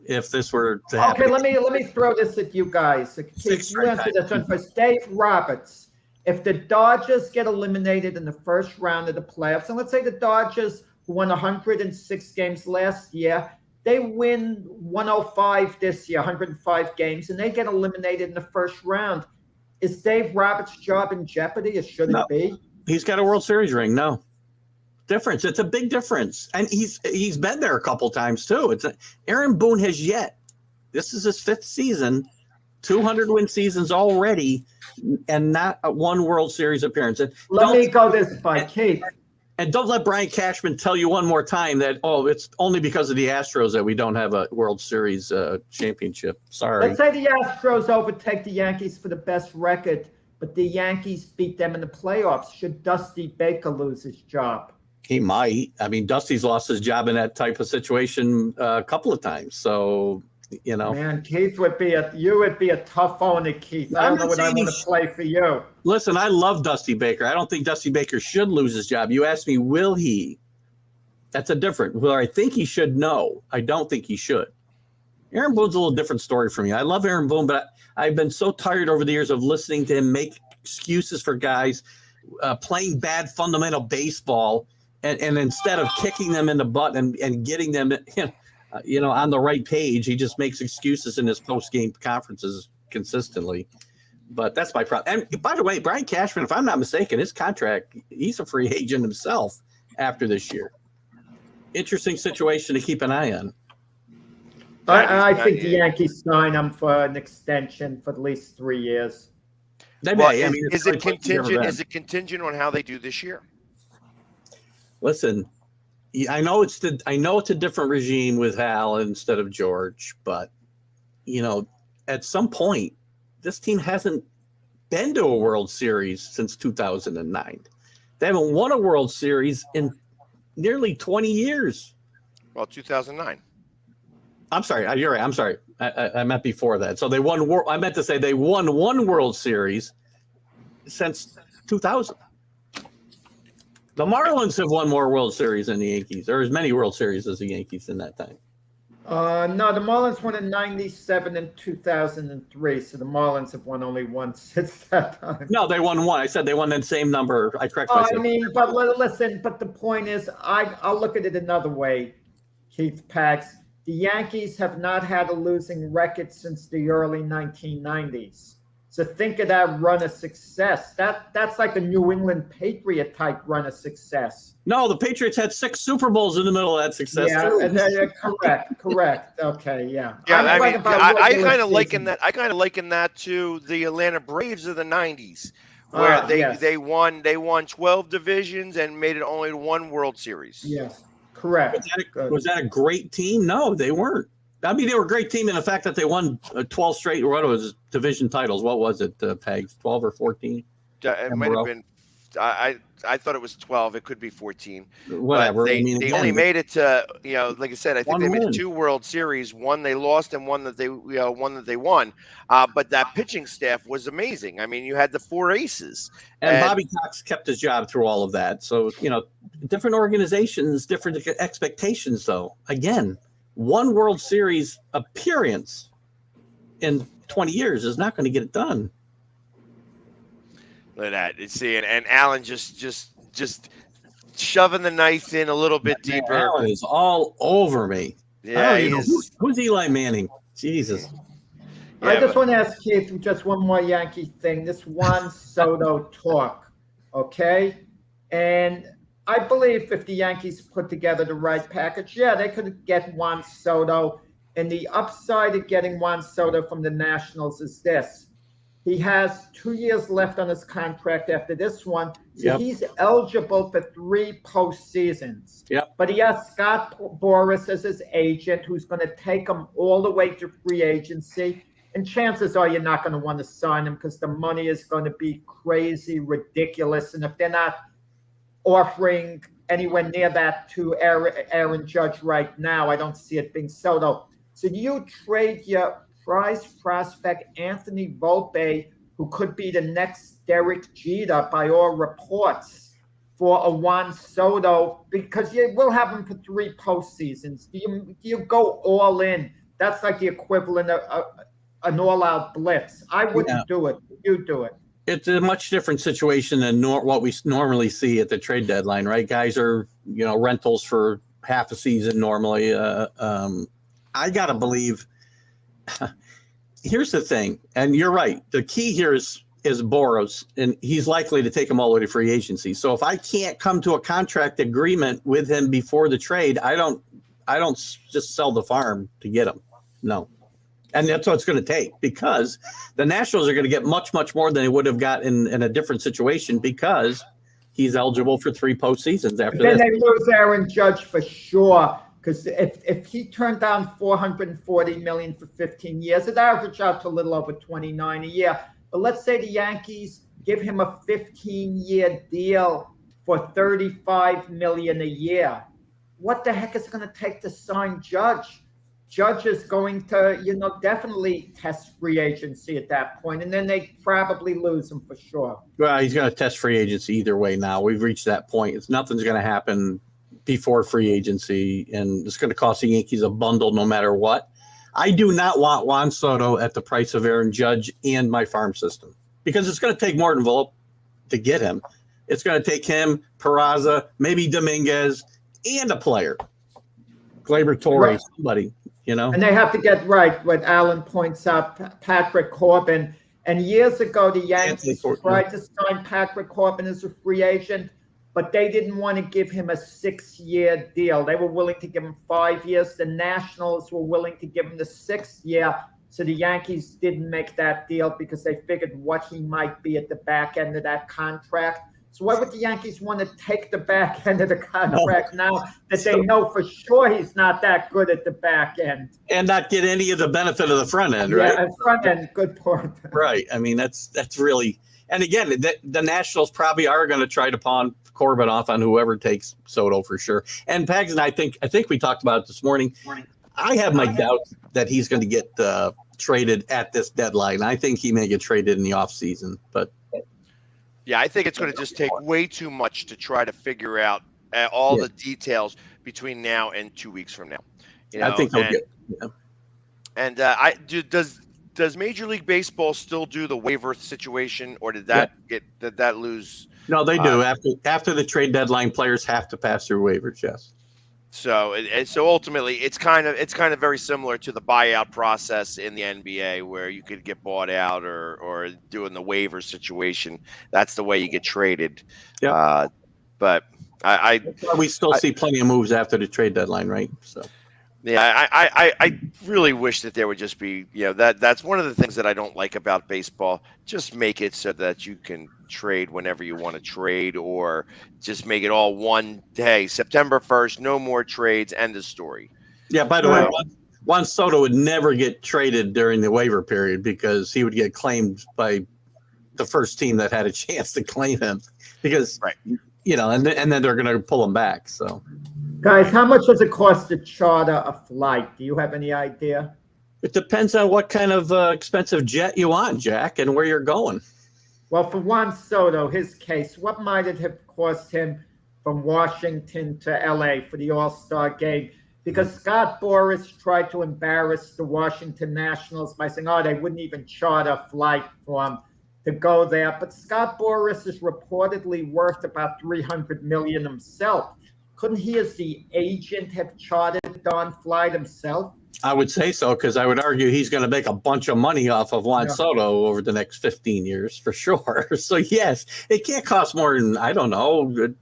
if this were to happen. Okay, let me throw this at you guys. You answer this one first. Dave Roberts, if the Dodgers get eliminated in the first round of the playoffs, and let's say the Dodgers won 106 games last year, they win 105 this year, 105 games, and they get eliminated in the first round. Is Dave Roberts' job in jeopardy, or should it be? He's got a World Series ring. No difference. It's a big difference, and he's been there a couple times too. Aaron Boone has yet. This is his 5th season, 200-win seasons already, and not one World Series appearance. And let me go this by Keith. And don't let Brian Cashman tell you one more time that, it's only because of the Astros that we don't have a World Series championship. Sorry. Let's say the Astros overtake the Yankees for the best record, but the Yankees beat them in the playoffs. Should Dusty Baker lose his job? He might. I mean, Dusty's lost his job in that type of situation a couple of times. So, Man, Keith would be a tough owner, Keith. I don't know what I want to play for you. Listen, I love Dusty Baker. I don't think Dusty Baker should lose his job. You asked me, will he? That's a different. Well, I think he should. No, I don't think he should. Aaron Boone's a little different story for me. I love Aaron Boone, but I've been so tired over the years of listening to him make excuses for guys playing bad fundamental baseball, and instead of kicking them in the butt and getting them, on the right page. He just makes excuses in his post-game conferences consistently. But that's my problem. And by the way, Brian Cashman, if I'm not mistaken, his contract, he's a free agent himself after this year. Interesting situation to keep an eye on. I think the Yankees sign him for an extension for at least 3 years. They Well, may. I mean, is it contingent? Is it contingent on how they do this year? Listen, I know it's a different regime with Hal instead of George, but at some point, this team hasn't been to a World Series since 2009. They haven't won a World Series in nearly 20 years. Well, 2009. I'm sorry. You're right. I'm sorry. I meant before that. So they won. I meant to say they won one World Series since 2000. The Marlins have won more World Series than the Yankees, or as many World Series as the Yankees in that time. No, the Marlins won in 97 and 2003, so the Marlins have won only once since that time. No, they won one. I said they won that same number. I correct myself. But listen, but the point is, I'll look at it another way, Keith Pax. The Yankees have not had a losing record since the early 1990s. So think of that run of success. That's like a New England Patriot type run of success. No, the Patriots had 6 Super Bowls in the middle of that success. Yeah, correct. Okay, yeah. Yeah, I kind of liken that. I kind of liken that to the Atlanta Braves of the '90s, where they won 12 divisions and made it only to one World Series. Yes, correct. Was that a great team? No, they weren't. I mean, they were a great team in the fact that they won 12 straight division titles. What was it, Pegs? 12 or 14? It might have been. I thought it was 12. It could be 14. Whatever. But they only made it to, like I said, I think they made 2 World Series. One they lost and one that they won. But that pitching staff was amazing. I mean, you had the 4 aces. And Bobby Cox kept his job through all of that. So, different organizations, different expectations, though. Again, one World Series appearance in 20 years is not going to get it done. Look at that. See, and Alan just shoving the knife in a little bit deeper. Alan is all over me. Yeah, who's Eli Manning? Jesus. I just want to ask Keith just one more Yankee thing. This Juan Soto talk, okay? And I believe if the Yankees put together the right package, they could get Juan Soto. And the upside of getting Juan Soto from the Nationals is this. He has 2 years left on his contract after this one. So he's eligible for 3 postseasons. Yep. But he has Scott Boras as his agent who's going to take him all the way to free agency. And chances are you're not going to want to sign him because the money is going to be crazy, ridiculous. And if they're not offering anywhere near that to Aaron Judge right now, I don't see it being Soto. So you trade your prize prospect Anthony Volpe, who could be the next Derek Jeter by all reports, for a Juan Soto, because you will have him for 3 postseasons. Do you go all in? That's like the equivalent of an all-out blitz. I wouldn't do it. You do it. It's a much different situation than what we normally see at the trade deadline, right? Guys are, rentals for half a season normally. I got to believe. Here's the thing, and you're right. The key here is Boras, and he's likely to take him all the way to free agency. So if I can't come to a contract agreement with him before the trade, I don't just sell the farm to get him. No. And that's what it's going to take, because the Nationals are going to get much, much more than they would have got in a different situation, because he's eligible for 3 postseasons after that. Then they lose Aaron Judge for sure, because if he turned down $440 million for 15 years, it averaged out to a little over $29 a year. But let's say the Yankees give him a 15-year deal for $35 million a year. What the heck is it going to take to sign Judge? Judge is going to, definitely test free agency at that point, and then they probably lose him for sure. Well, he's going to test free agency either way now. We've reached that point. Nothing's going to happen before free agency, and it's going to cost the Yankees a bundle no matter what. I do not want Juan Soto at the price of Aaron Judge and my farm system, because it's going to take Morton Volpe to get him. It's going to take him, Peraza, maybe Dominguez, and a player. Gleyber Torres, somebody, you know. And they have to get right what Alan points out, Patrick Corbin. And years ago, the Yankees tried to sign Patrick Corbin as a free agent, but they didn't want to give him a 6-year deal. They were willing to give him 5 years. The Nationals were willing to give him the 6th year. So the Yankees didn't make that deal because they figured what he might be at the back end of that contract. So why would the Yankees want to take the back end of the contract now that they know for sure he's not that good at the back end? And not get any of the benefit of the front end, right? Yeah, front end, good point. Right. I mean, that's really – and again, the Nationals probably are going to try to pawn Corbin off on whoever takes Soto for sure. And Pags and I think we talked about it this morning. I have my doubts that he's going to get traded at this deadline. I think he may get traded in the offseason, but – yeah, I think it's going to just take way too much to try to figure out all the details between now and 2 weeks from now. You know, I think he'll get. Yeah. And does Major League Baseball still do the waiver situation, or did that lose? No, they do. After the trade deadline, players have to pass through waivers. Yes. So ultimately, it's kind of very similar to the buyout process in the NBA, where you could get bought out or doing the waiver situation. That's the way you get traded. Yeah. But we still see plenty of moves after the trade deadline, right? So. Yeah, I really wish that there would just be, that's one of the things that I don't like about baseball. Just make it so that you can trade whenever you want to trade, or just make it all one day. September 1st, no more trades, end of story. Yeah, by the way, Juan Soto would never get traded during the waiver period because he would get claimed by the first team that had a chance to claim him because, and then they're going to pull him back. So. Guys, how much does it cost to charter a flight? Do you have any idea? It depends on what kind of expensive jet you want, Jack, and where you're going. Well, for Juan Soto, his case, what might it have cost him from Washington to LA for the All-Star game? Because Scott Boras tried to embarrass the Washington Nationals by saying, they wouldn't even charter a flight for him to go there. But Scott Boras is reportedly worth about $300 million himself. Couldn't he, as the agent, have chartered the darn flight himself? I would say so, because I would argue he's going to make a bunch of money off of Juan Soto over the next 15 years for sure. So, yes, it can't cost more than, I don't know,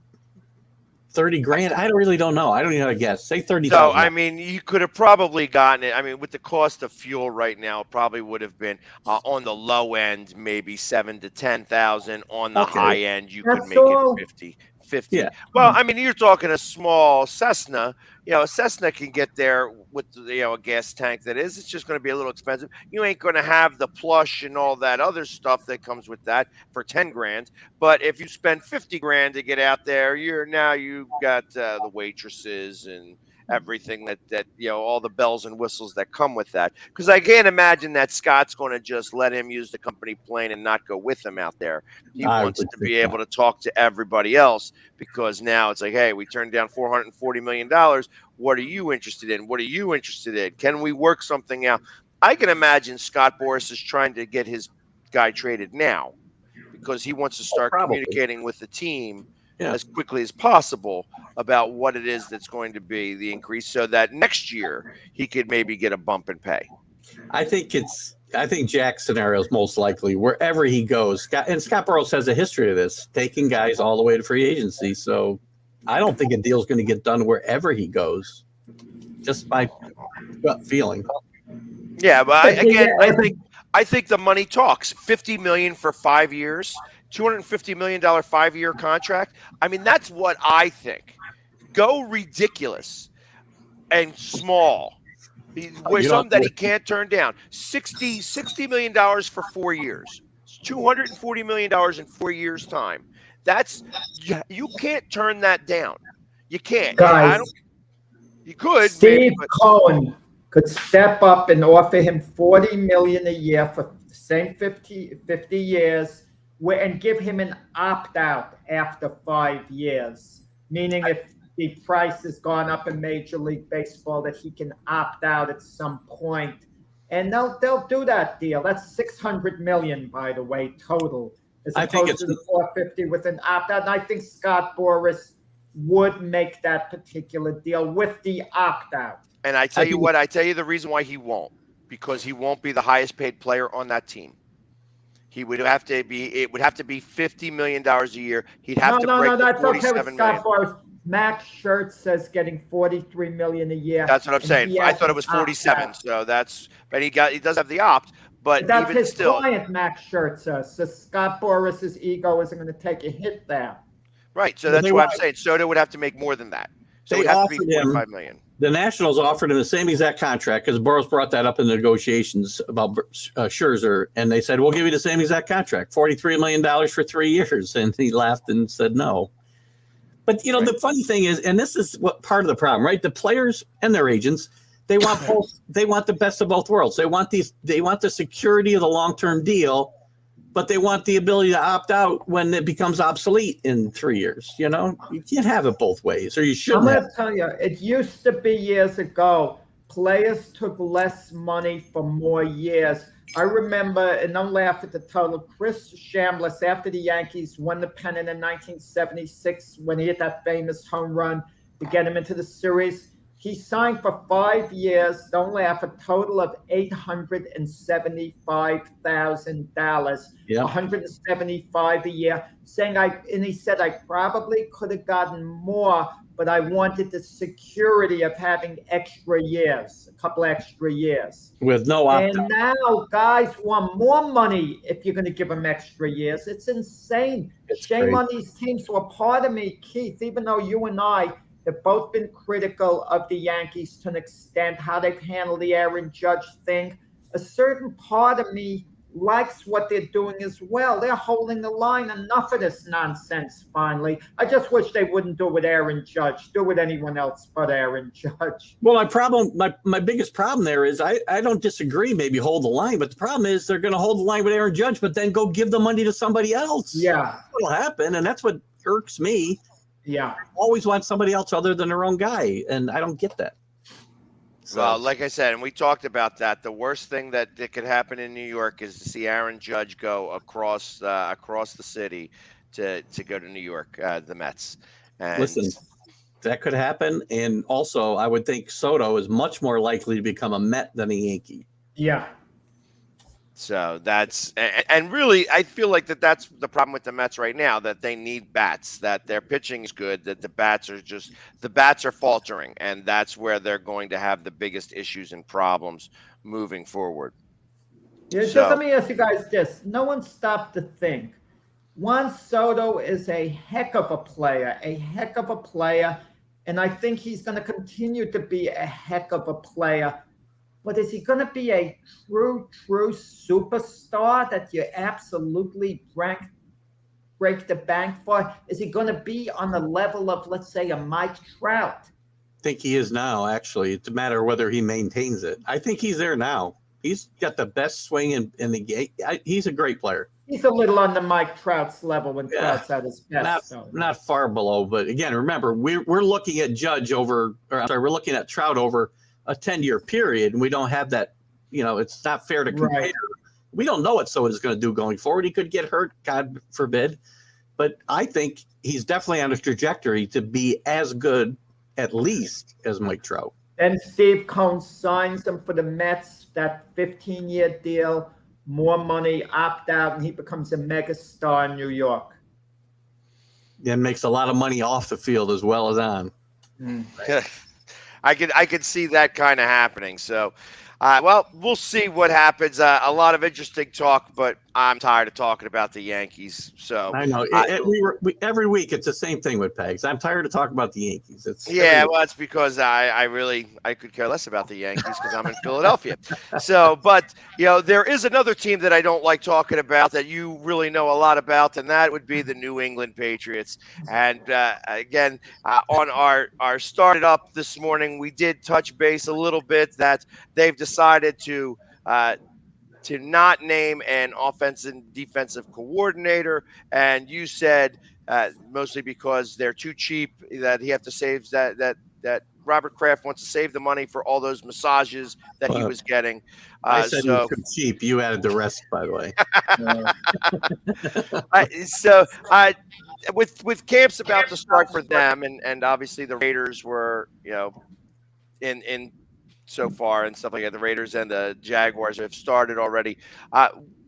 30 grand. I really don't know. I don't even know how to guess. Say 30,000. So, I mean, you could have probably gotten it. I mean, with the cost of fuel right now, it probably would have been on the low end, maybe 7,000 to 10,000. On the high end, you could make it 50. Yeah. Well, I mean, you're talking a small Cessna. A Cessna can get there with a gas tank that is. It's just going to be a little expensive. You ain't going to have the plush and all that other stuff that comes with that for 10 grand. But if you spend 50 grand to get out there, you've got the waitresses and everything that all the bells and whistles that come with that. Because I can't imagine that Scott's going to just let him use the company plane and not go with him out there. He wants to be able to talk to everybody else, because now it's like, hey, we turned down $440 million. What are you interested in? What are you interested in? Can we work something out? I can imagine Scott Boras is trying to get his guy traded now because he wants to start communicating with the team as quickly as possible about what it is that's going to be the increase, so that next year he could maybe get a bump in pay. I think Jack's scenario is most likely wherever he goes. Scott Boras has a history of this, taking guys all the way to free agency. So I don't think a deal's going to get done wherever he goes, just by gut feeling. Yeah, but I think the money talks. $50 million for 5 years. $250 million 5-year contract. I mean, that's what I think. Go ridiculous and small. Something that he can't turn down. $60 million for 4 years. $240 million in 4 years' time. You can't turn that down. You can't. Guys, you could. Steve Cohen could step up and offer him $40 million a year for the same 50 years. And give him an opt-out after 5 years, meaning if the price has gone up in Major League Baseball, that he can opt out at some point. And they'll do that deal. That's $600 million, by the way, total, as opposed to the $450 with an opt-out. And I think Scott Boras would make that particular deal with the opt-out. And I tell you the reason why he won't, because he won't be the highest paid player on that team. He would have to be. It would have to be $50 million a year. He'd have to break the that's okay $47 with Scott million. Boras. Max Schertz says getting $43 million a year. That's what I'm saying. I thought it was 47. So but he does have the opt. But that's even his still, client, Max Schertz says. So Scott Boras' ego isn't going to take a hit there. Right. So that's why I'm saying Soto would have to make more than that. So it would have to be $45 million. The Nationals offered him the same exact contract because Boras brought that up in the negotiations about Scherzer, and they said, "We'll give you the same exact contract, $43 million for 3 years." And he laughed and said, "No." But the funny thing is, and this is what part of the problem, right? The players and their agents, they want both. They want the best of both worlds. They want the security of the long-term deal, but they want the ability to opt out when it becomes obsolete in 3 years. You can't have it both ways, or you shouldn't. I'm going to tell you, it used to be years ago, players took less money for more years. I remember, and don't laugh at the total, Chris Chambliss, after the Yankees won the pennant in 1976, when he hit that famous home run to get him into the series, he signed for 5 years, don't laugh, a total of $875,000, yeah. $175 a year, and he said, I probably could have gotten more, but I wanted the security of having extra years, a couple extra years. With no opt-out. And now guys want more money if you're going to give them extra years. It's insane. Shame on these teams. So a part of me, Keith, even though you and I have both been critical of the Yankees to an extent, how they've handled the Aaron Judge thing, a certain part of me likes what they're doing as well. They're holding the line. Enough of this nonsense, finally. I just wish they wouldn't do it with Aaron Judge. Do it with anyone else but Aaron Judge. Well, my biggest problem there is I don't disagree, maybe hold the line, but the problem is they're going to hold the line with Aaron Judge, but then go give the money to somebody else. Yeah. That's what'll happen, and that's what irks me. Yeah. Always want somebody else other than their own guy, and I don't get that. Well, like I said, and we talked about that. The worst thing that could happen in New York is to see Aaron Judge go across the city to go to New York, the Mets. And listen, that could happen, and also I would think Soto is much more likely to become a Met than a Yankee. Yeah. So that's and really, I feel like that's the problem with the Mets right now, that they need bats, that their pitching is good, that the bats are faltering, and that's where they're going to have the biggest issues and problems moving forward. Yeah, just let me ask you guys this. No one stopped to think. Juan Soto is a heck of a player, and I think he's going to continue to be a heck of a player. But is he going to be a true superstar that you absolutely break the bank for? Is he going to be on the level of, let's say, a Mike Trout? I think he is now, actually. It's a matter of whether he maintains it. I think he's there now. He's got the best swing in the game. He's a great player. He's a little on the Mike Trout's level when Trout's at his best. Not far below, but again, remember, we're looking at we're looking at Trout over a 10-year period, and we don't have that. It's not fair to compare. Right. We don't know what Soto is going to do going forward. He could get hurt, God forbid. But I think he's definitely on a trajectory to be as good, at least, as Mike Trout. And Steve Cohen signs him for the Mets, that 15-year deal, more money, opt out, and he becomes a megastar in New York. And makes a lot of money off the field as well as on. I could see that kind of happening. So, well, we'll see what happens. A lot of interesting talk, but I'm tired of talking about the Yankees. So I know every week it's the same thing with Pegs. I'm tired of talking about the Yankees. Well, it's because I could care less about the Yankees because I'm in Philadelphia. So, but there is another team that I don't like talking about that you really know a lot about, and that would be the New England Patriots. And again, on our started up this morning, we did touch base a little bit that they've decided to not name an offensive and defensive coordinator, and you said mostly because they're too cheap, that he have to save that Robert Kraft wants to save the money for all those massages that he was getting. I said he was too cheap. You added the rest, by the way. with camps about to start for them, and obviously the Raiders were, in so far and stuff like that. The Raiders and the Jaguars have started already.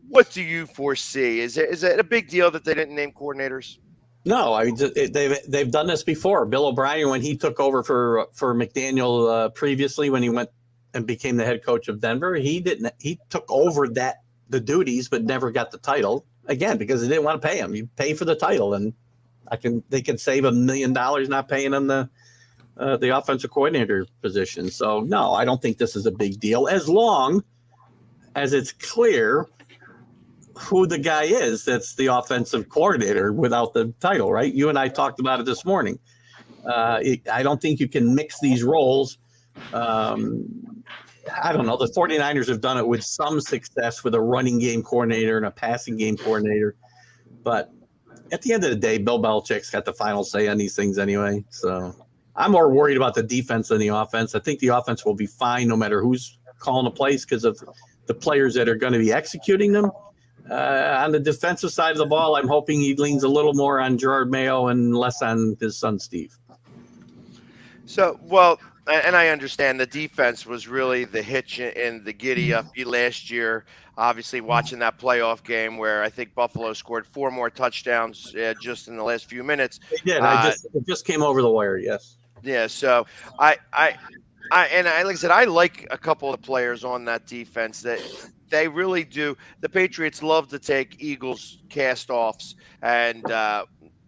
What do you foresee? Is it a big deal that they didn't name coordinators? No, I mean, they've done this before. Bill O'Brien, when he took over for McDaniel previously, when he went and became the head coach of Denver, he took over the duties, but never got the title again because they didn't want to pay him. You pay for the title, and they can save $1 million not paying him the offensive coordinator position. So no, I don't think this is a big deal as long as it's clear who the guy is that's the offensive coordinator without the title, right? You and I talked about it this morning. I don't think you can mix these roles. I don't know. The 49ers have done it with some success with a running game coordinator and a passing game coordinator. But at the end of the day, Bill Belichick's got the final say on these things anyway. So I'm more worried about the defense than the offense. I think the offense will be fine no matter who's calling the plays because of the players that are going to be executing them. On the defensive side of the ball, I'm hoping he leans a little more on Gerard Mayo and less on his son, Steve. So, well, and I understand the defense was really the hitch in the giddy up last year. Obviously, watching that playoff game where I think Buffalo scored 4 more touchdowns just in the last few minutes. They did. It just came over the wire. Yes. Yeah. So like I said, I like a couple of players on that defense that. They really do. The Patriots love to take Eagles cast-offs, and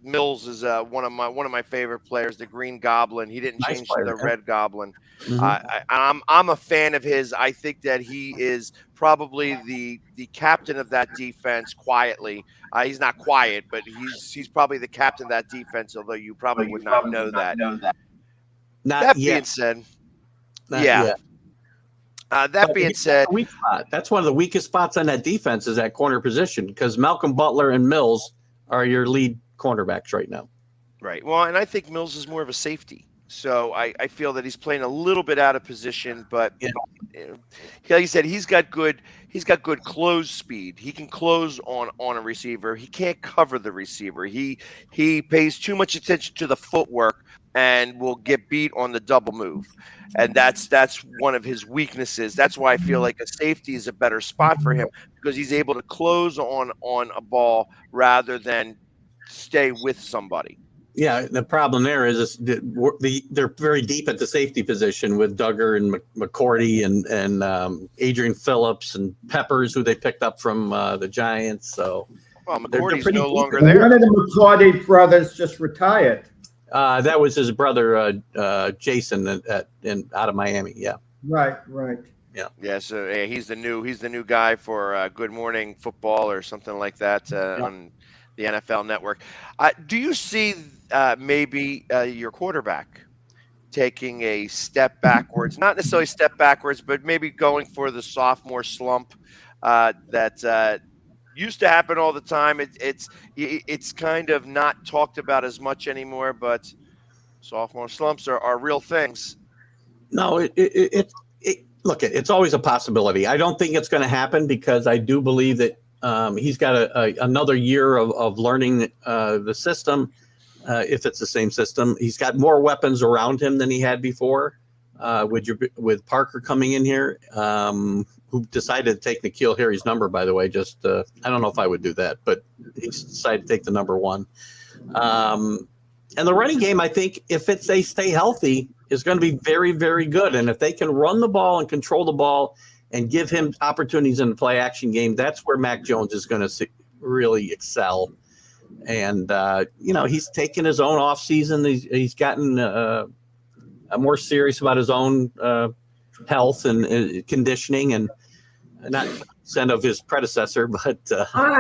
Mills is one of my favorite players, the Green Goblin. He didn't change to the Red Goblin. Mm-hmm. I'm a fan of his. I think that he is probably the captain of that defense quietly. He's not quiet, but he's probably the captain of that defense, although you probably would not know that. That being said, that being said, that's one of the weakest spots on that defense is that corner position because Malcolm Butler and Mills are your lead cornerbacks right now. Right. Well, and I think Mills is more of a safety. So I feel that he's playing a little bit out of position, but like you said, he's got good close speed. He can close on a receiver. He can't cover the receiver. He pays too much attention to the footwork and will get beat on the double move. And that's one of his weaknesses. That's why I feel like a safety is a better spot for him because he's able to close on a ball rather than stay with somebody. Yeah, the problem there is they're very deep at the safety position with Duggar and McCourty and Adrian Phillips and Peppers, who they picked up from the Giants. So McCourty's no longer there. One of the McCourty brothers just retired. That was his brother, Jason, out of Miami. Yeah. Right. Yeah. So he's the new guy for Good Morning Football or something like that on the NFL Network. Do you see maybe your quarterback taking a step backwards? Not necessarily step backwards, but maybe going for the sophomore slump that used to happen all the time. It's kind of not talked about as much anymore, but sophomore slumps are real things. No, look, it's always a possibility. I don't think it's going to happen because I do believe that he's got another year of learning the system. If it's the same system, he's got more weapons around him than he had before. With Parker coming in here, who decided to take N'Keal Harry's number, by the way. Just I don't know if I would do that, but he decided to take the number 1. And the running game, I think, if they stay healthy, is going to be very, very good. And if they can run the ball and control the ball and give him opportunities in the play action game, that's where Mac Jones is going to really excel. And he's taken his own off season. He's gotten more serious about his own health and conditioning, and not percent of his predecessor, but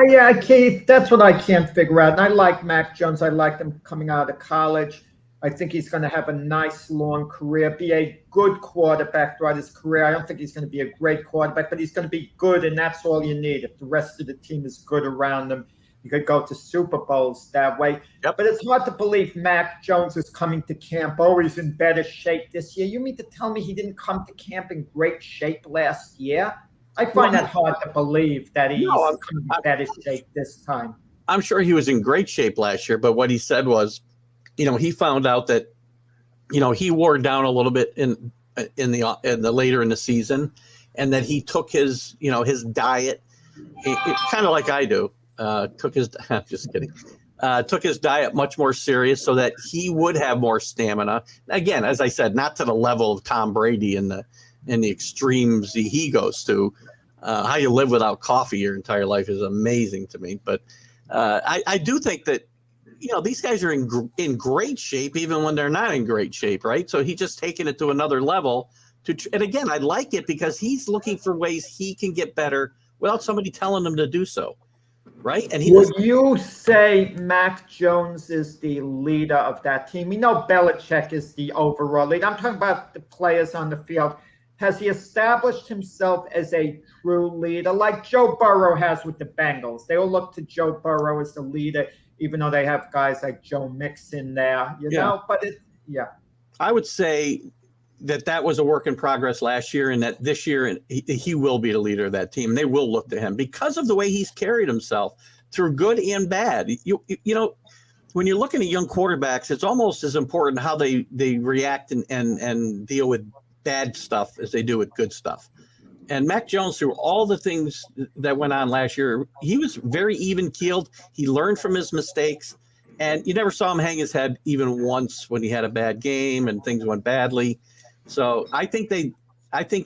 yeah, Keith, that's what I can't figure out. And I like Mac Jones. I liked him coming out of college. I think he's going to have a nice long career, be a good quarterback throughout his career. I don't think he's going to be a great quarterback, but he's going to be good, and that's all you need. If the rest of the team is good around him, you could go to Super Bowls that way. Yep. But it's hard to believe Mac Jones is coming to camp always in better shape this year. You mean to tell me he didn't come to camp in great shape last year? I find that hard to believe that he's in better shape this time. I'm sure he was in great shape last year, but what he said was, he found out that, he wore down a little bit in the later in the season, and that he took his diet, kind of like I do, I'm just kidding. Took his diet much more serious so that he would have more stamina. Again, as I said, not to the level of Tom Brady in the extremes he goes to. How you live without coffee your entire life is amazing to me. But I do think that, these guys are in great shape even when they're not in great shape, right? So he's just taking it to another level. And again, I like it because he's looking for ways he can get better without somebody telling him to do so. Right? And would you say Mac Jones is the leader of that team? We know Belichick is the overall leader. I'm talking about the players on the field. Has he established himself as a true leader, like Joe Burrow has with the Bengals? They all look to Joe Burrow as the leader, even though they have guys like Joe Mixon there, know? But I would say that was a work in progress last year, and that this year he will be the leader of that team. They will look to him because of the way he's carried himself through good and bad. When you're looking at young quarterbacks, it's almost as important how they react and deal with bad stuff as they do with good stuff. And Mac Jones, through all the things that went on last year, he was very even-keeled. He learned from his mistakes, and you never saw him hang his head even once when he had a bad game and things went badly. So I think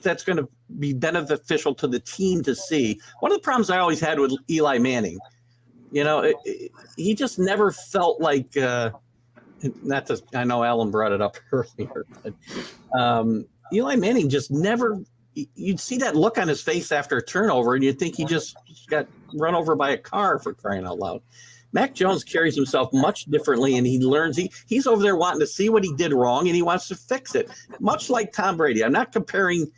that's going to be beneficial to the team to see. One of the problems I always had with Eli Manning, he just never felt like I know Alan brought it up earlier, but Eli Manning just never. You'd see that look on his face after a turnover, and you'd think he just got run over by a car, for crying out loud. Mac Jones carries himself much differently, and he learns. He's over there wanting to see what he did wrong, and he wants to fix it, much like Tom Brady. I'm not comparing,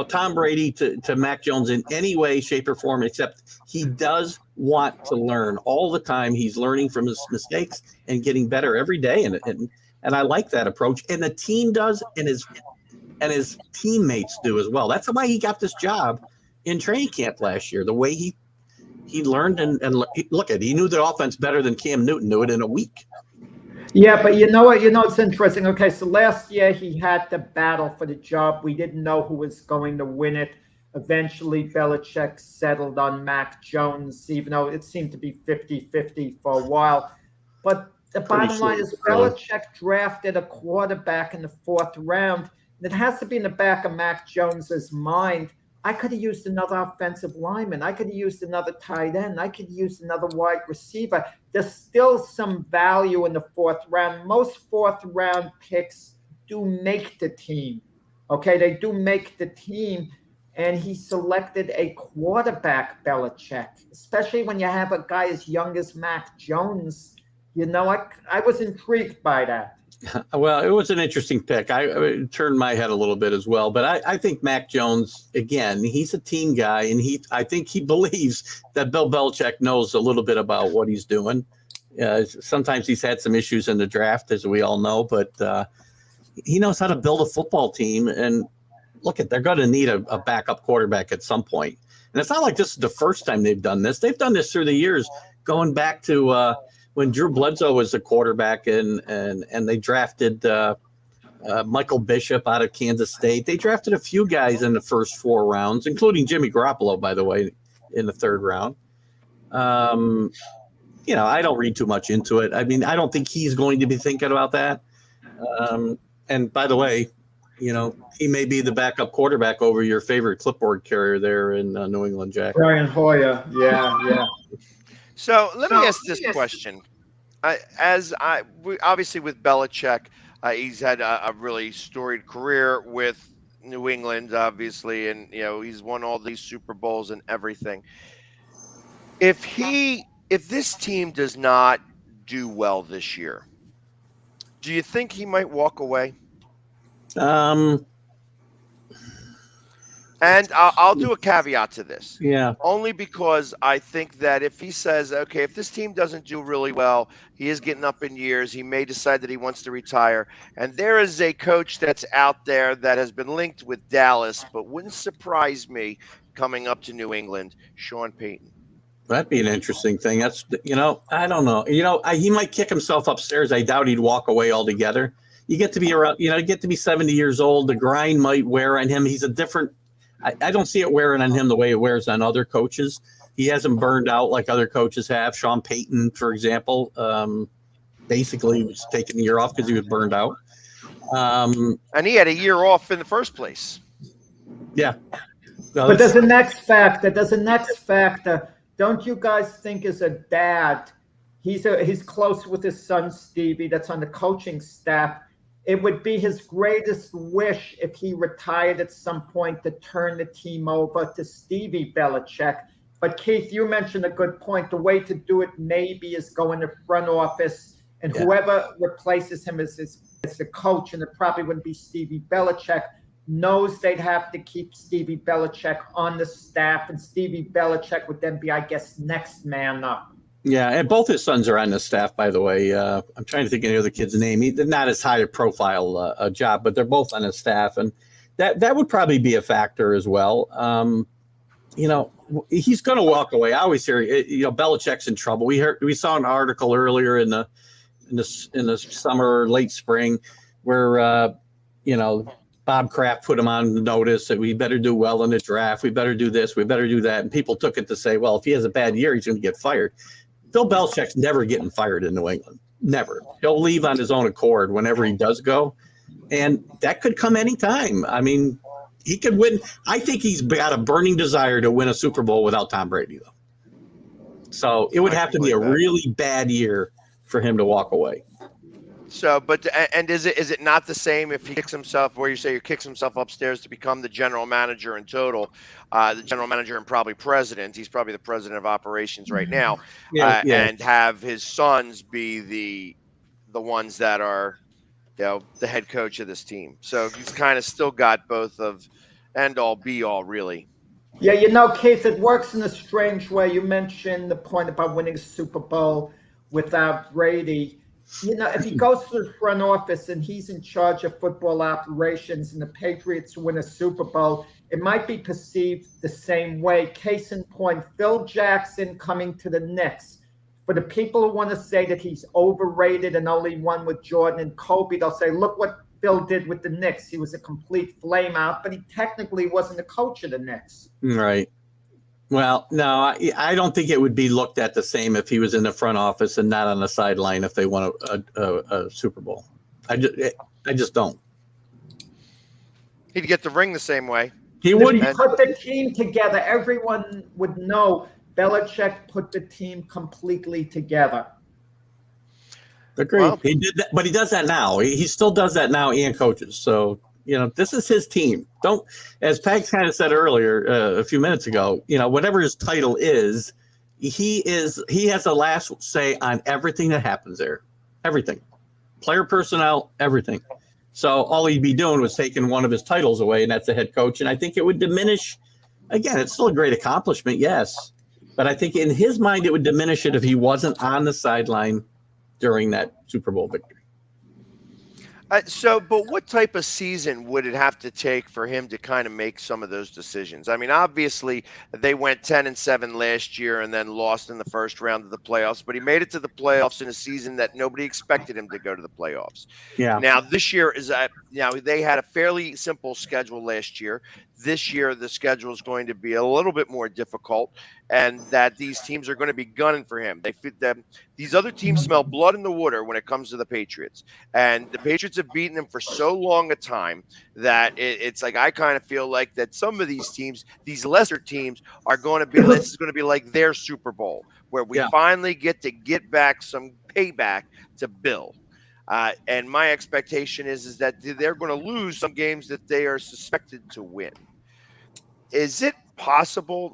Tom Brady to Mac Jones in any way, shape, or form, except he does want to learn all the time. He's learning from his mistakes and getting better every day, and I like that approach. And the team does, and his teammates do as well. That's why he got this job in training camp last year. The way he learned and he knew the offense better than Cam Newton knew it in a week. Yeah, but you know what? It's interesting. Okay, so last year he had the battle for the job. We didn't know who was going to win it. Eventually, Belichick settled on Mac Jones, even though it seemed to be 50-50 for a while. But the bottom line is Belichick drafted a quarterback in the 4th round. And it has to be in the back of Mac Jones's mind. I could have used another offensive lineman. I could have used another tight end. I could have used another wide receiver. There's still some value in the 4th round. Most 4th round picks do make the team. Okay, they do make the team. And he selected a quarterback, Belichick, especially when you have a guy as young as Mac Jones. I was intrigued by that. Well, it was an interesting pick. I turned my head a little bit as well, but I think Mac Jones, again, he's a team guy, and I think he believes that Bill Belichick knows a little bit about what he's doing. Sometimes he's had some issues in the draft, as we all know, but he knows how to build a football team. And they're going to need a backup quarterback at some point. And it's not like this is the first time they've done this. They've done this through the years, going back to when Drew Bledsoe was a quarterback, and they drafted Michael Bishop out of Kansas State. They drafted a few guys in the first 4 rounds, including Jimmy Garoppolo, by the way, in the 3rd round. I don't read too much into it. I mean, I don't think he's going to be thinking about that. And by the way, he may be the backup quarterback over your favorite clipboard carrier there in New England, Jack. Brian Hoyer. Yeah. So let me ask this question. Obviously with Belichick, he's had a really storied career with New England, obviously, and he's won all these Super Bowls and everything. If this team does not do well this year, do you think he might walk away? And I'll do a caveat to this. Yeah. Only because I think that if he says, okay, if this team doesn't do really well, he is getting up in years, he may decide that he wants to retire. And there is a coach that's out there that has been linked with Dallas, but wouldn't surprise me coming up to New England, Sean Payton. That'd be an interesting thing. That's, I don't know. He might kick himself upstairs. I doubt he'd walk away altogether. You get to be around, you get to be 70 years old. The grind might wear on him. He's a different, I don't see it wearing on him the way it wears on other coaches. He hasn't burned out like other coaches have. Sean Payton, for example, basically was taking the year off because he was burned out. And he had a year off in the first place. Yeah. No, but there's a next factor. Don't you guys think as a dad, he's close with his son Stevie that's on the coaching staff. It would be his greatest wish if he retired at some point to turn the team over to Stevie Belichick. But Keith, you mentioned a good point. The way to do it maybe is go in the front office and whoever replaces him as the coach, and it probably wouldn't be Stevie Belichick, knows they'd have to keep Stevie Belichick on the staff, and Stevie Belichick would then be, I guess, next man up. Yeah, and both his sons are on the staff, by the way. I'm trying to think of the other kid's name. They're not as high a profile a job, but they're both on his staff, and that would probably be a factor as well. He's going to walk away. I always hear, Belichick's in trouble. We saw an article earlier in the summer, late spring, where Bob Kraft put him on notice that we better do well in the draft. We better do this. We better do that. And people took it to say, well, if he has a bad year, he's going to get fired. Bill Belichick's never getting fired in New England. Never. He'll leave on his own accord whenever he does go. And that could come anytime. I mean, he could win. I think he's got a burning desire to win a Super Bowl without Tom Brady, though. So it would have to be a really bad year for him to walk away. So, and is it not the same if he kicks himself, where you say he kicks himself upstairs to become the general manager in total, the general manager and probably president? He's probably the president of operations right now, and have his sons be the ones that are, the head coach of this team. So he's kind of still got both of end all be all, really. Yeah, Keith, it works in a strange way. You mentioned the point about winning a Super Bowl without Brady. If he goes to the front office and he's in charge of football operations and the Patriots win a Super Bowl, it might be perceived the same way. Case in point, Phil Jackson coming to the Knicks. For the people who want to say that he's overrated and only won with Jordan and Kobe, they'll say, look what Phil did with the Knicks. He was a complete flame out, but he technically wasn't the coach of the Knicks. Right. Well, no, I don't think it would be looked at the same if he was in the front office and not on the sideline if they won a Super Bowl. I just don't. He'd get the ring the same way. He would. If he put the team together, everyone would know Belichick put the team completely together. Agreed. Well, he did that, but he does that now. He still does that now and coaches. So, this is his team. Don't, as Peg kind of said earlier, a few minutes ago, whatever his title is, he has the last say on everything that happens there. Everything. Player personnel, everything. So all he'd be doing was taking one of his titles away, and that's the head coach. And I think it would diminish, again, it's still a great accomplishment, yes. But I think in his mind, it would diminish it if he wasn't on the sideline during that Super Bowl victory. But what type of season would it have to take for him to kind of make some of those decisions? I mean, obviously they went 10-7 last year and then lost in the first round of the playoffs, but he made it to the playoffs in a season that nobody expected him to go to the playoffs. Yeah. Now this year they had a fairly simple schedule last year. This year the schedule is going to be a little bit more difficult, and that these teams are going to be gunning for him. They fit them. These other teams smell blood in the water when it comes to the Patriots, and the Patriots have beaten them for so long a time that it's like I kind of feel like that some of these teams, these lesser teams, are going to be. This is going to be like their Super Bowl, where we finally get back some payback to Bill. And my expectation is that they're going to lose some games that they are suspected to win. Is it possible?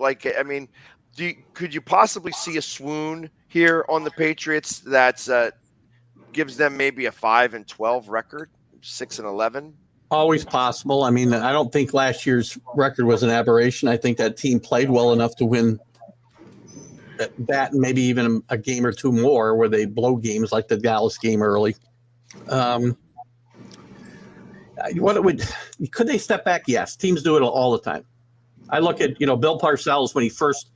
Could you possibly see a swoon here on the Patriots that gives them maybe a 5-12 record, 6-11? Always possible. I mean, I don't think last year's record was an aberration. I think that team played well enough to win that, and maybe even a game or two more where they blow games like the Dallas game early. Could they step back? Yes. Teams do it all the time. I look at, Bill Parcells when he first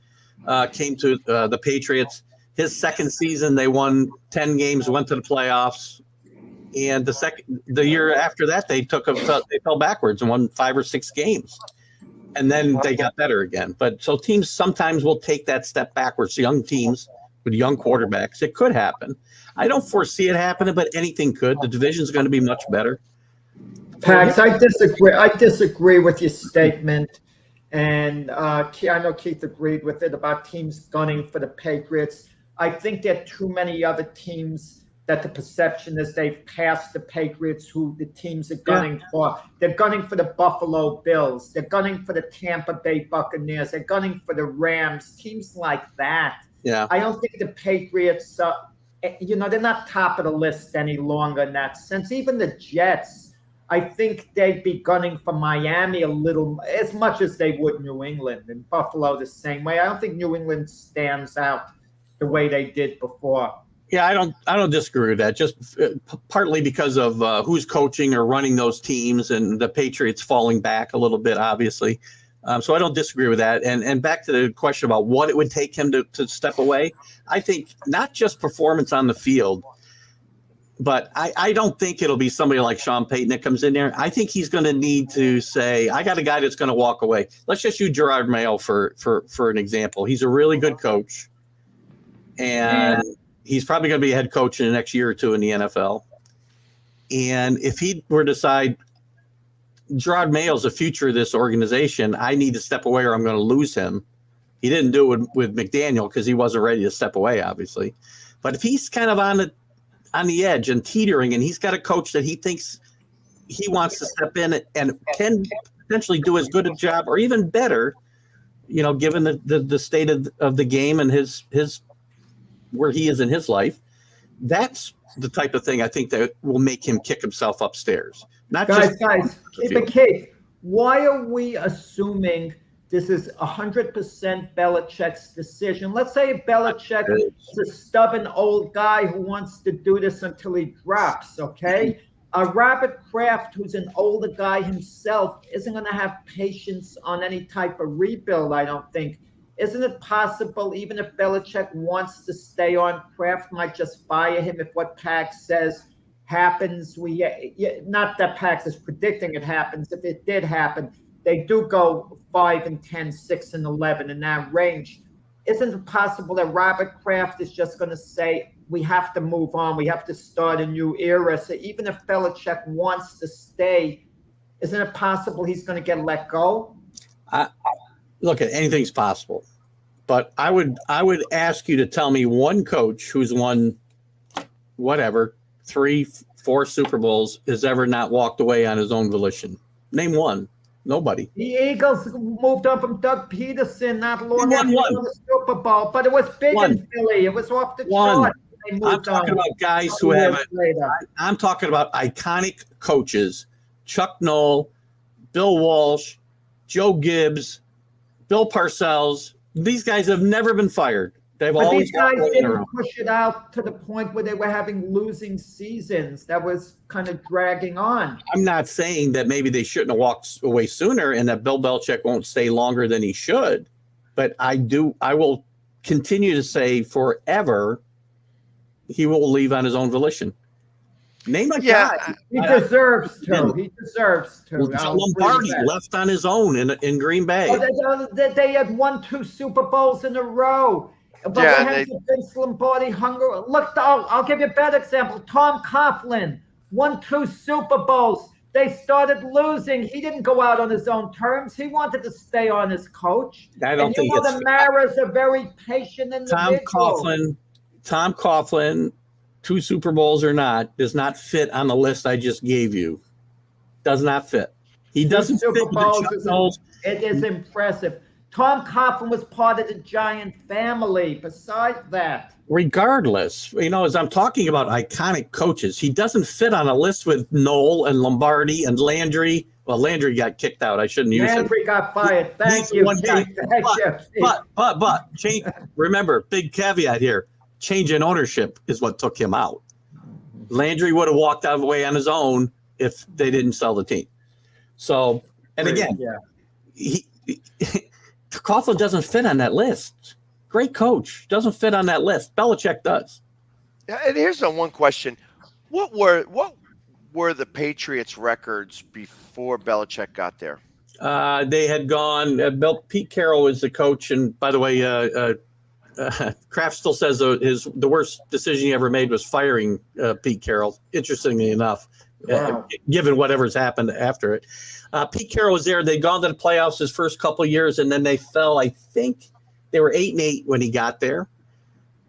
came to the Patriots. His second season, they won 10 games, went to the playoffs. And the year after that, they fell backwards and won 5 or 6 games. And then they got better again. But so teams sometimes will take that step backwards. Young teams with young quarterbacks, it could happen. I don't foresee it happening, but anything could. The division's going to be much better. Pax, I disagree. I disagree with your statement. And I know Keith agreed with it about teams gunning for the Patriots. I think there are too many other teams that the perception is they've passed the Patriots, who the teams are gunning for. They're gunning for the Buffalo Bills. They're gunning for the Tampa Bay Buccaneers. They're gunning for the Rams, teams like that. Yeah. I don't think the Patriots, they're not top of the list any longer in that sense. Even the Jets, I think they'd be gunning for Miami a little, as much as they would New England, and Buffalo the same way. I don't think New England stands out the way they did before. Yeah, I don't disagree with that. Just partly because of who's coaching or running those teams, and the Patriots falling back a little bit, obviously. So I don't disagree with that. And back to the question about what it would take him to step away. I think not just performance on the field, but I don't think it'll be somebody like Sean Payton that comes in there. I think he's going to need to say, I got a guy that's going to walk away. Let's just use Gerard Mayo for an example. He's a really good coach, and he's probably going to be a head coach in the next year or two in the NFL. And if he were to decide, Gerard Mayo's the future of this organization, I need to step away or I'm going to lose him. He didn't do it with McDaniel because he wasn't ready to step away, obviously. But if he's kind of on the edge and teetering, and he's got a coach that he thinks he wants to step in and can potentially do as good a job or even better, given the state of the game and his where he is in his life, that's the type of thing I think that will make him kick himself upstairs. Not guys, just but Kate, why are we assuming this is 100% Belichick's decision? Let's say Belichick is a stubborn old guy who wants to do this until he drops, okay? Robert Kraft, who's an older guy himself, isn't going to have patience on any type of rebuild, I don't think. Isn't it possible, even if Belichick wants to stay on, Kraft might just fire him if what Pax says happens? Not that Pax is predicting it happens. If it did happen, they do go 5-10, 6-11 in that range. Isn't it possible that Robert Kraft is just going to say, we have to move on, we have to start a new era? So even if Belichick wants to stay, isn't it possible he's going to get let go? Look, anything's possible, but I would ask you to tell me one coach who's won 3-4 Super Bowls has ever not walked away on his own volition. Name one. Nobody. The Eagles moved on from Doug Peterson not long after the Super Bowl, but it was big in Philly. It was off the chart. I'm talking about guys who have I'm talking about iconic coaches: Chuck Noll, Bill Walsh, Joe Gibbs, Bill Parcells. These guys have never been fired. They've always. These guys didn't push it out to the point where they were having losing seasons. That was kind of dragging on. I'm not saying that maybe they shouldn't have walked away sooner and that Bill Belichick won't stay longer than he should. But I will continue to say forever he will leave on his own volition. Name a guy. He deserves to. He deserves to. Lombardi left on his own in Green Bay. They had won 2 Super Bowls in a row. But what happened to Vince Lombardi? Look, I'll give you a better example. Tom Coughlin won 2 Super Bowls. They started losing. He didn't go out on his own terms. He wanted to stay on as coach. I don't think the Maras are very patient individuals. Tom Coughlin, 2 Super Bowls or not, does not fit on the list I just gave you. Does not fit. He doesn't fit with the Chuck Knowles. It is impressive. Tom Coughlin was part of the Giant family. Besides that, regardless, as I'm talking about iconic coaches, he doesn't fit on a list with Noll and Lombardi and Landry. Well, Landry got kicked out. I shouldn't use it. Landry got fired. Thank you. But remember, big caveat here. Change in ownership is what took him out. Landry would have walked away on his own if they didn't sell the team. So, and again, Coughlin doesn't fit on that list. Great coach. Doesn't fit on that list. Belichick does. Yeah, and here's the one question: What were the Patriots' records before Belichick got there? They had gone. Pete Carroll was the coach, and by the way, Kraft still says the worst decision he ever made was firing Pete Carroll. Interestingly enough, given whatever's happened after it, Pete Carroll was there. They'd gone to the playoffs his first couple of years, and then they fell. I think they were 8-8 when he got there,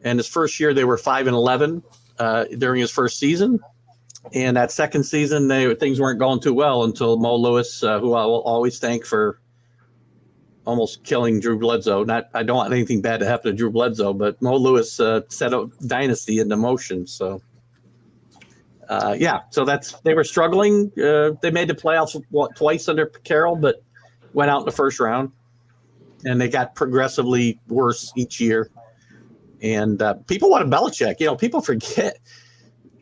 and his first year they were 5-11 during his first season. And that second season, things weren't going too well until Mo Lewis, who I will always thank for almost killing Drew Bledsoe. I don't want anything bad to happen to Drew Bledsoe, but Mo Lewis set a dynasty into motion. So, so they were struggling. They made the playoffs twice under Carroll, but went out in the first round. And they got progressively worse each year. And people wanted Belichick. You know, people forget.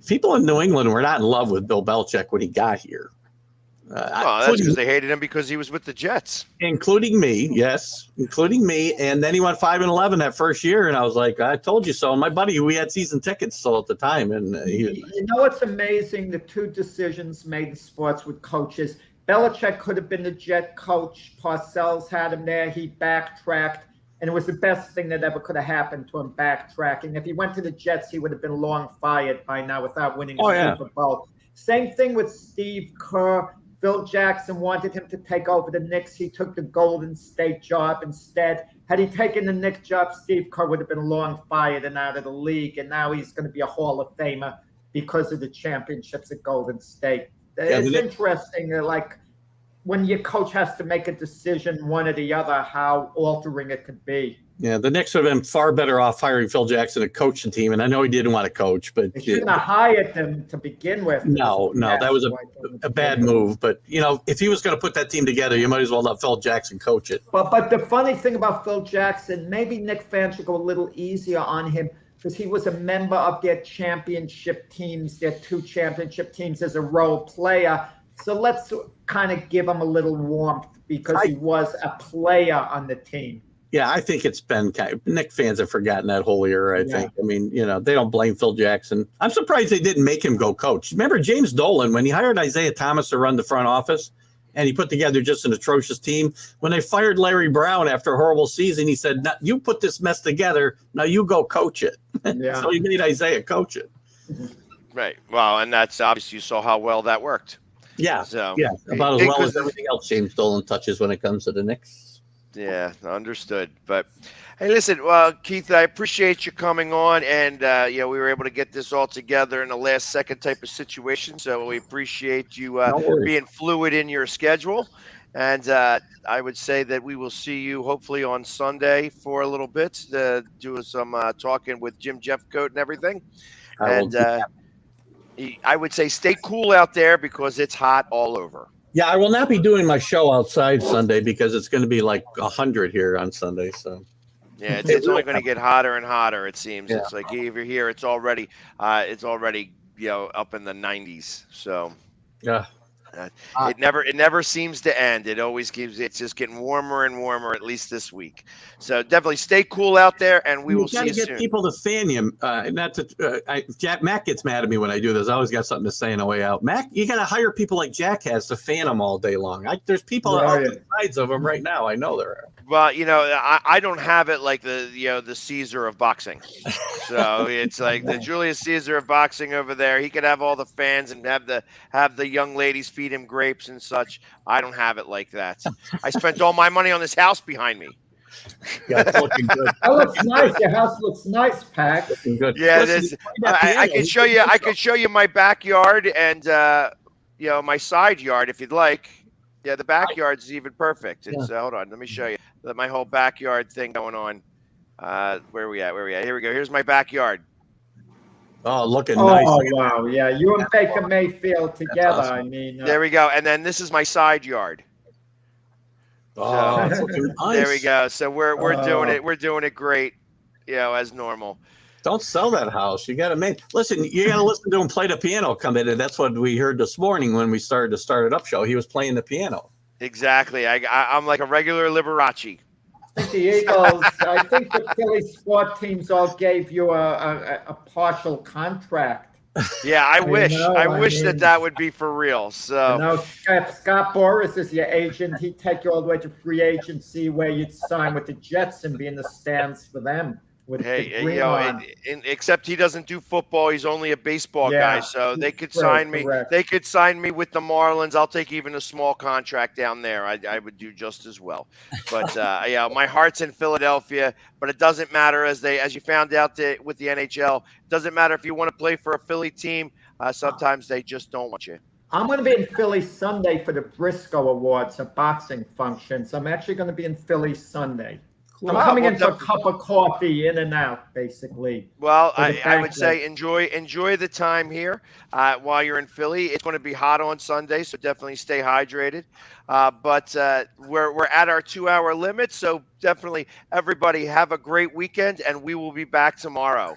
People in New England were not in love with Bill Belichick when he got here. That's because they hated him because he was with the Jets. Including me, yes. Including me. And then he went 5-11 that first year. And I was like, I told you so. And my buddy, we had season tickets still at the time. And you know what's amazing? The two decisions made in sports with coaches. Belichick could have been the Jet coach. Parcells had him there. He backtracked. And it was the best thing that ever could have happened to him, backtracking. If he went to the Jets, he would have been long fired by now without winning a Super Bowl. Same thing with Steve Kerr. Phil Jackson wanted him to take over the Knicks. He took the Golden State job instead. Had he taken the Knicks job, Steve Kerr would have been long fired and out of the league. And now he's going to be a Hall of Famer because of the championships at Golden State. It's interesting, like, when your coach has to make a decision, one or the other, how altering it could be. Yeah, the Knicks would have been far better off hiring Phil Jackson to coach the team. And I know he didn't want to coach, but they shouldn't have hired them to begin with. No, that was a bad move. But, you know, if he was going to put that team together, you might as well let Phil Jackson coach it. But the funny thing about Phil Jackson, maybe Knick fans should go a little easier on him because he was a member of their championship teams, their two championship teams as a role player. So let's kind of give him a little warmth because he was a player on the team. Yeah, I think it's been Knick fans have forgotten that whole era, I think. I mean, you know, they don't blame Phil Jackson. I'm surprised they didn't make him go coach. Remember James Dolan, when he hired Isaiah Thomas to run the front office and he put together just an atrocious team. When they fired Larry Brown after a horrible season, he said, you put this mess together, now you go coach it. Yeah. So he made Isaiah coach it. Right. Well, and that's obviously you saw how well that worked. Yeah, about as well as everything else James Dolan touches when it comes to the Knicks. Yeah, understood. But hey, listen, Keith, I appreciate you coming on, and we were able to get this all together in a last-second type of situation. So we appreciate you being fluid in your schedule. And I would say that we will see you hopefully on Sunday for a little bit to do some talking with Jim Jeffcoat and everything. I would say stay cool out there because it's hot all over. Yeah, I will not be doing my show outside Sunday because it's going to be like 100 here on Sunday. So yeah, it's only going to get hotter and hotter. It seems it's like if you're here, it's already up in the 90s. So yeah. It never seems to end. It's just getting warmer and warmer, at least this week. So definitely stay cool out there, and we will see you soon. You got to get people to fan you. Mac gets mad at me when I do this. I always got something to say on the way out. Mac, you got to hire people like Jack has to fan them all day long. There's people on the sides of them right now. I know there are. Well, I don't have it like the Caesar of boxing. So it's like the Julius Caesar of boxing over there. He could have all the fans and have the young ladies feed him grapes and such. I don't have it like that. I spent all my money on this house behind me. Yeah, it's looking good. That looks nice. Your house looks nice, Pack. Looking good. Yeah, I can show you. I could show you my backyard and my side yard if you'd like. Yeah, the backyard's even perfect. It's hold on, let me show you my whole backyard thing going on. Where are we at? Here we go. Here's my backyard. Oh, looking nice. Oh, wow. Yeah, you and Baker Mayfield together. Awesome. I mean, there we go. And then this is my side yard. Oh, so, nice. There we go. So we're doing it. We're doing it great, as normal. Don't sell that house. You got to listen to him play the piano come in. And that's what we heard this morning when we started the Start It Up show. He was playing the piano. Exactly. I'm like a regular Liberace. think the Eagles, I think the Philly sport teams all gave you a partial contract. Yeah, I wish mean, that would be for real. So Scott Boras is your agent. He'd take you all the way to free agency where you'd sign with the Jets and be in the stands for them. Except he doesn't do football. He's only a baseball guy. So they could sign me. Correct. They could sign me with the Marlins. I'll take even a small contract down there. I would do just as well. But my heart's in Philadelphia. But it doesn't matter as you found out with the NHL. It doesn't matter if you want to play for a Philly team. Sometimes they just don't want you. I'm going to be in Philly Sunday for the Briscoe Awards, a boxing function. So I'm actually going to be in Philly Sunday. I'm coming in for a cup of coffee, in and out, basically. Well, I would say enjoy the time here while you're in Philly. It's going to be hot on Sunday, so definitely stay hydrated. But we're at our 2-hour limit, so definitely everybody have a great weekend, and we will be back tomorrow.